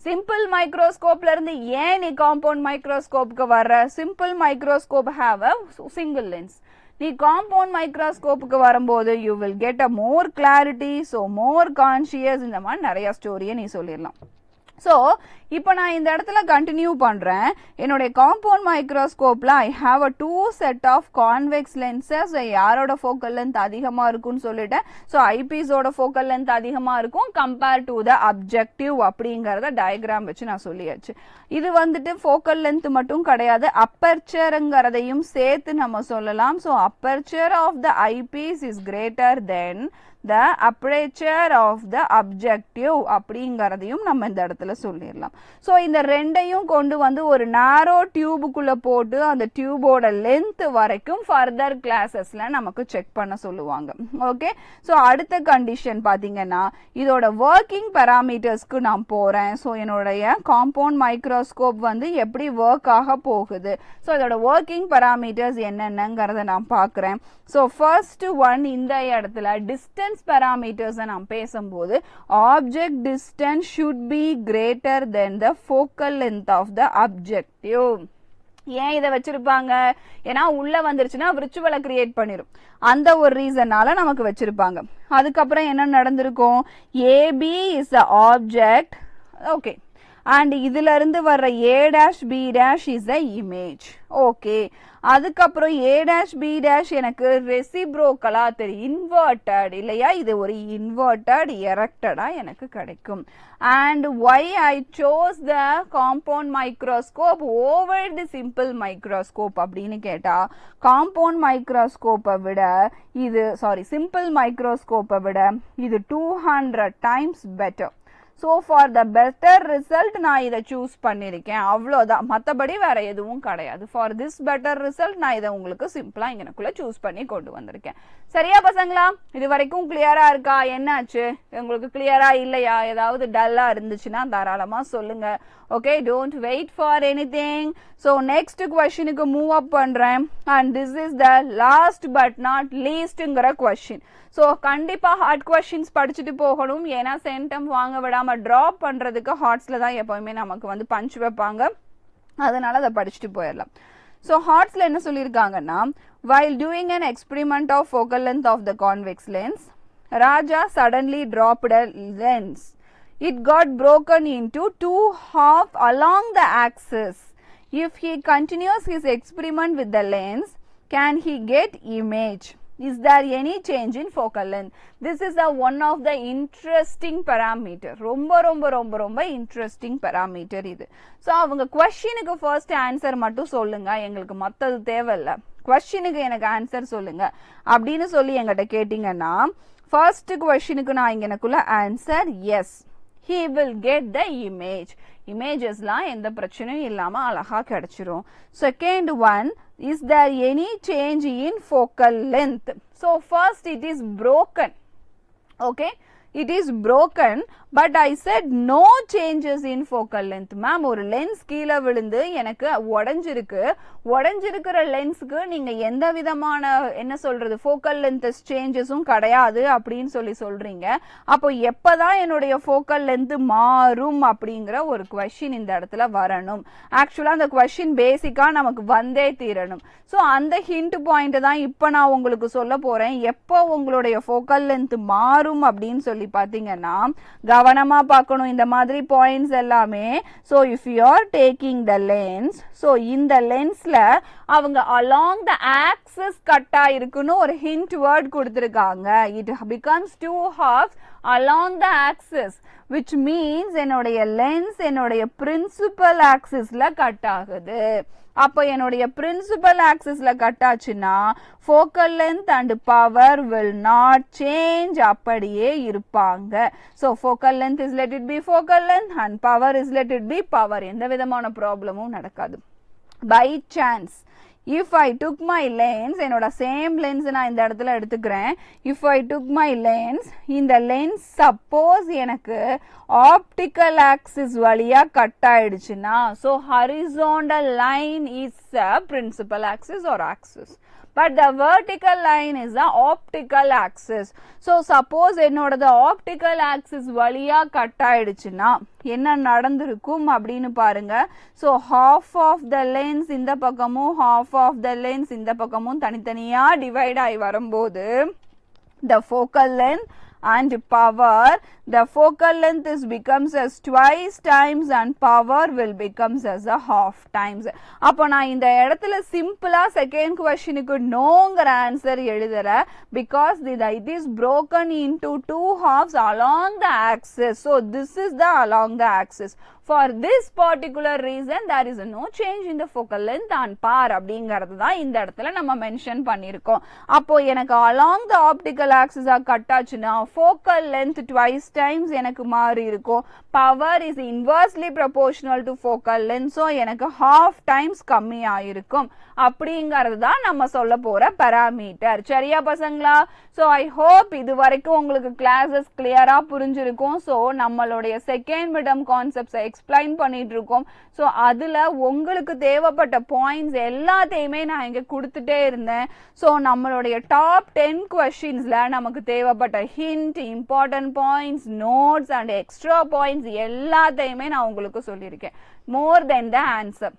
Simple மைக்ரோஸ்கோப்ல இருந்து ஏன் நீ காம்பவுண்ட் மைக்ரோஸ்கோப்க்கு வர்ற? Simple microscope have a single lens. நீ காம்பவுண்ட் மைக்ரோஸ்கோப்புக்கு வரும்போது you will get a more clarity, so more conscious, இந்த மாதிரி நிறைய ஸ்டோரியை நீ சொல்லிடலாம். So, இப்போ நான் இந்த இடத்துல கண்டினியூ பண்றேன். என்னோட compound மைக்ரோஸ்கோப்ல I have a two set of convex lenses. யாரோட focal length அதிகமா இருக்கும்னு சொல்லிட்டேன். So, eyepiece ஓட focal length அதிகமா இருக்கும் compared to the objective அப்படிங்கறத டயகிராம் வச்சு நான் சொல்லியாச்சு. இது வந்துட்டு focal length மட்டும் கிடையாது, apertureங்கறதையும் சேர்த்து நம்ம சொல்லலாம். So, aperture of the eyepiece is greater than the aperture of the objective அப்படிங்கறதையும் நம்ம இந்த இடத்துல சொல்லிடலாம். So இந்த ரெண்டையும் கொண்டு வந்து ஒரு narrow டியூபுக்குள்ள போட்டு அந்த டியூபோட லென்த் வரைக்கும் further கிளாஸஸ்ல நமக்கு செக் பண்ண சொல்லுவாங்க. ஓகே, ஸோ அடுத்த கண்டிஷன் பாத்தீங்கன்னா இதோட ஒர்க்கிங் பாராமீட்டர்ஸ்க்கு நான் போறேன். ஸோ என்னுடைய காம்பவுண்ட் மைக்ரோஸ்கோப் வந்து எப்படி ஒர்க் ஆக போகுது, ஸோ இதோட ஒர்க்கிங் பாராமீட்டர்ஸ் என்னென்னங்கிறத நான் பார்க்குறேன். ஸோ ஃபர்ஸ்ட் ஒன் இந்த இடத்துல டிஸ்டன்ஸ் பாராமீட்டர்ஸ் நான் பேசும்போது object distance should be greater than the focal length of the objective. ஏன் இதை வச்சிருப்பாங்க? ஏன்னா உள்ள வந்துருச்சுன்னா விர்ச்சுவலை கிரியேட் பண்ணிரும், அந்த ஒரு ரீசனால நமக்கு வச்சிருப்பாங்க. அதுக்கப்புறம் என்ன நடந்திருக்கும்? AB is the object, okay, and இதுல இருந்து வர்ற a dash b dash is the image. Okay, அதுக்கப்புறம் a dash b dash எனக்கு ரெசிப்ரோக்கலா தெரியும், இன்வெர்டட் இல்லையா? இது ஒரு இன்வெர்டட் எரெக்டடா எனக்கு கிடைக்கும். and why I chose the compound microscope over the simple microscope அப்படின்னு கேட்டா, காம்பவுண்ட் மைக்ரோஸ்கோப்பை விட இது சிம்பிள் மைக்ரோஸ்கோப்பை விட இது 200 times better. So for the better result நான் இதை சூஸ் பண்ணிருக்கேன், அவ்வளோதான், மற்றபடி வேற எதுவும் கிடையாது. For this better result நான் இதை உங்களுக்கு சிம்பிளா இங்கனக்குள்ள சூஸ் பண்ணி கொண்டு வந்திருக்கேன். சரியா பசங்களா? இது வரைக்கும் கிளியரா இருக்கா? என்னாச்சு உங்களுக்கு? கிளியரா இல்லையா? ஏதாவது டல்லா இருந்துச்சுன்னா தாராளமா சொல்லுங்க. Okay, don't wait for anything. So next கொஸ்டினுக்கு மூவ் அப் பண்றேன். And this is the last but not லீஸ்ட்ங்கிற கொஸ்டின். ஸோ கண்டிப்பா ஹார்ட் கொஸ்டின்ஸ் படிச்சுட்டு போகணும், ஏன்னா சென்டம் வாங்க விடாம ட்ராப் பண்றதுக்கு ஹார்ட்ஸ்ல தான் எப்பவுமே நமக்கு வந்து பஞ்ச் வைப்பாங்க, அதனால அதை படிச்சுட்டு போயிடலாம். ஸோ ஹார்ட்ஸ்ல என்ன சொல்லியிருக்காங்கன்னா, while doing an experiment of focal length of the convex lens, Raja suddenly dropped a lens. It got broken into two halves along the axis. If he continues his experiment with the lens, can he get image? Is there any change in focal length? This is one of the interesting parameter. ரொம்ப interesting parameter இது. So அவங்க questionக்கு first answer மட்டும் சொல்லுங்க, எங்களுக்கு மத்தது தேவையில்ல, questionக்கு எனக்கு answer சொல்லுங்க அப்படின்னு சொல்லி என்கிட்ட கேட்டீங்கன்னா, first questionக்கு நான் இங்கனக்குள்ள answer yes, he will get the image. இமேஜஸ்லாம் எந்த பிரச்சனையும் இல்லாம அழகா கிடைச்சிரும். Second one, is there any change in focal length? So first it is broken. Okay, it is broken, but I said no changes in focal length. Ma'am, ஒரு லென்ஸ் கீழே விழுந்து எனக்கு உடைஞ்சிருக்கிற லென்ஸ்க்கு நீங்க எந்த விதமான என்ன சொல்றது ஃபோக்கல் லென்த் சேஞ்சஸும் கிடையாது அப்படின்னு சொல்றீங்க. அப்போ எப்பதான் என்னுடைய ஃபோக்கல் லென்த் மாறும் அப்படிங்கிற ஒரு கொஸ்டின் இந்த இடத்துல வரணும். ஆக்சுவலா அந்த கொஸ்டின் பேசிக்கா நமக்கு வந்தே தீரணும். ஸோ அந்த ஹிண்ட் பாயிண்ட் தான் இப்போ நான் உங்களுக்கு சொல்ல போறேன். எப்போ உங்களுடைய ஃபோக்கல் லென்த் மாறும் அப்படின்னு சொல்லி பார்த்தீங்கன்னா, கவனமா பார்க்கணும் இந்த மாதிரி பாயிண்ட்ஸ் எல்லாமே. So if you are taking the lens, so இந்த லென்ஸ்ல அவங்க அலாங் த ஆக்சிஸ் கட்டா இருக்குன்னு ஒரு ஹிண்ட் வேர்ட் கொடுத்துருக்காங்க. It becomes two halves along the axis, which means என்னுடைய லென்ஸ் என்னுடைய பிரின்சிபல் ஆக்சிஸ்ல கட் ஆகுது. அப்போ என்னுடைய பிரின்சிபல் ஆக்சிஸ்ல கட் ஆச்சுன்னா focal length and power will not change, அப்படியே இருப்பாங்க. So focal length is let it be focal length and power is let it be power. எந்த விதமான ப்ராப்ளமும் நடக்காது. By chance, if I took my lens, என்னோட சேம் லென்ஸ் நான் இந்த இடத்துல எடுத்துக்கிறேன். if I took my lens, இந்த லென்ஸ் சப்போஸ் எனக்கு ஆப்டிக்கல் ஆக்சிஸ் வழியா கட் ஆயிடுச்சுன்னா, so horizontal line is a principal axis or axis, but the vertical line is the optical axis. So suppose என்னோடது optical axis வழியா கட் ஆயிடுச்சுன்னா என்ன நடந்திருக்கும் அப்படின்னு பாருங்க. So half of the lens இந்த பக்கமும் half of the lens இந்த பக்கமும் தனித்தனியா டிவைட் ஆகி வரும்போது the focal length and power, the focal length is becomes as twice times and power will becomes as a half times. அப்போ நான் இந்த இடத்துல சிம்பிளா செகண்ட் கொஸ்டினுக்கு நோங்கிற ஆன்சர் எழுதுறேன் because it is broken into two halves along the axis. So this is the along the axis. For this particular reason there is no change in the focal length and power அப்படிங்கிறது தான் இந்த இடத்துல நம்ம மென்ஷன் பண்ணியிருக்கோம். அப்போ எனக்கு along the optical axis cut ஆச்சுன்னா focal length twice times எனக்கு மாறி இருக்கும். Power is inversely proportional to focal length. So எனக்கு half times கம்மி ஆயிருக்கும். அப்படிங்கிறது தான் நம்ம சொல்ல போற பாராமீட்டர். சரியா பசங்களா? So I hope இது வரைக்கும் உங்களுக்கு கிளாஸஸ் கிளியரா புரிஞ்சிருக்கும். So நம்மளுடைய செகண்ட் மிடம் கான்செப்ட்ஸை எக்ஸ்பிளைன் பண்ணிட்டு இருக்கோம். ஸோ அதில் உங்களுக்கு தேவைப்பட்ட பாயிண்ட்ஸ் எல்லாத்தையுமே நான் இங்கே கொடுத்துட்டே இருந்தேன். ஸோ நம்மளுடைய டாப் 10 கொஸ்டின்ஸில் நமக்கு தேவைப்பட்ட hint, important points, notes and extra points எல்லாத்தையுமே நான் உங்களுக்கு சொல்லியிருக்கேன். More than the answer.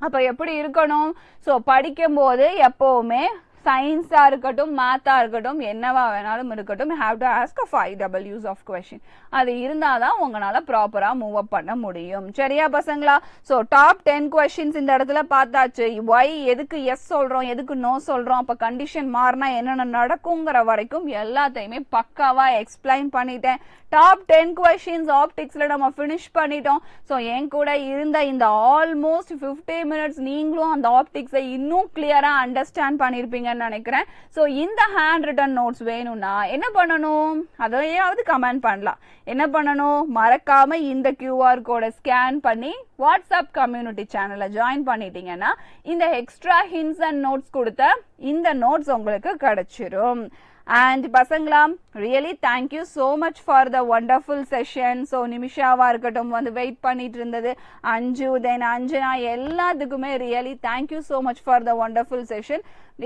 அப்போ எப்படி இருக்கணும்? ஸோ படிக்கும்போது எப்போவுமே சயின்ஸா இருக்கட்டும், மேத்தா இருக்கட்டும், என்னவா வேணாலும் இருக்கட்டும், have to ask 5 W's of question. அது இருந்தாதான் உங்களால ப்ராப்பரா மூவ் அப் பண்ண முடியும். சரியா பசங்களா? ஸோ டாப் 10 கொஸ்டின்ஸ் இந்த இடத்துல பார்த்தாச்சு. ஒய் எதுக்கு எஸ் சொல்றோம், எதுக்கு நோ சொல்றோம், அப்ப கண்டிஷன் மாறினா என்னென்ன நடக்குங்கிற வரைக்கும் எல்லாத்தையுமே பக்காவா எக்ஸ்பிளைன் பண்ணிட்டேன். டாப் 10 கொஸ்டின்ஸ் ஆப்டிக்ஸ்ல நம்ம ஃபினிஷ் பண்ணிட்டோம். ஸோ என் கூட இருந்த இந்த ஆல்மோஸ்ட் 50 மினிட்ஸ் நீங்களும் அந்த ஆப்டிக்ஸை இன்னும் கிளியரா அண்டர்ஸ்டாண்ட் பண்ணிருப்பீங்கன்னு நினைக்கிறேன். ஸோ இந்த ஹேண்ட் ரிட்டன் நோட்ஸ் வேணும்னா என்ன பண்ணணும்? அதையாவது கமெண்ட் பண்ணலாம். என்ன பண்ணணும்? மறக்காம இந்த QR கோடை ஸ்கேன் பண்ணி வாட்ஸ்அப் கம்யூனிட்டி சேனலை ஜாயின் பண்ணிட்டீங்கன்னா இந்த எக்ஸ்ட்ரா ஹிண்ட்ஸ் அண்ட் நோட்ஸ் கொடுத்த இந்த நோட்ஸ் உங்களுக்கு கிடைச்சிரும். And பசங்களா, really thank you so much for the wonderful session. So நிமிஷாவா இருக்கட்டும் வந்து வெயிட் பண்ணிட்டு இருந்தது, அஞ்சு தென் அஞ்சனா எல்லாத்துக்குமே really thank you so much for the wonderful session.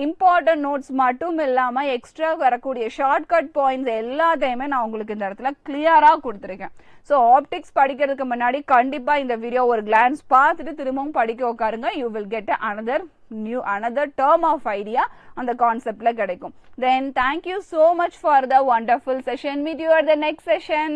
Important notes மட்டும் இல்லாம எக்ஸ்ட்ரா வரக்கூடிய ஷார்ட்கட் பாயிண்ட்ஸ் எல்லாத்தையுமே நான் உங்களுக்கு இந்த இடத்துல கிளியரா கொடுத்துருக்கேன். ஸோ ஆப்டிக்ஸ் படிக்கிறதுக்கு முன்னாடி கண்டிப்பா இந்த வீடியோ ஒரு கிளான்ஸ் பார்த்துட்டு திரும்பவும் படிக்க உட்காருங்க. You will get another term of idea அந்த கான்செப்ட்ல கிடைக்கும். Then thank you so much for the wonderful session. Meet you at the next session.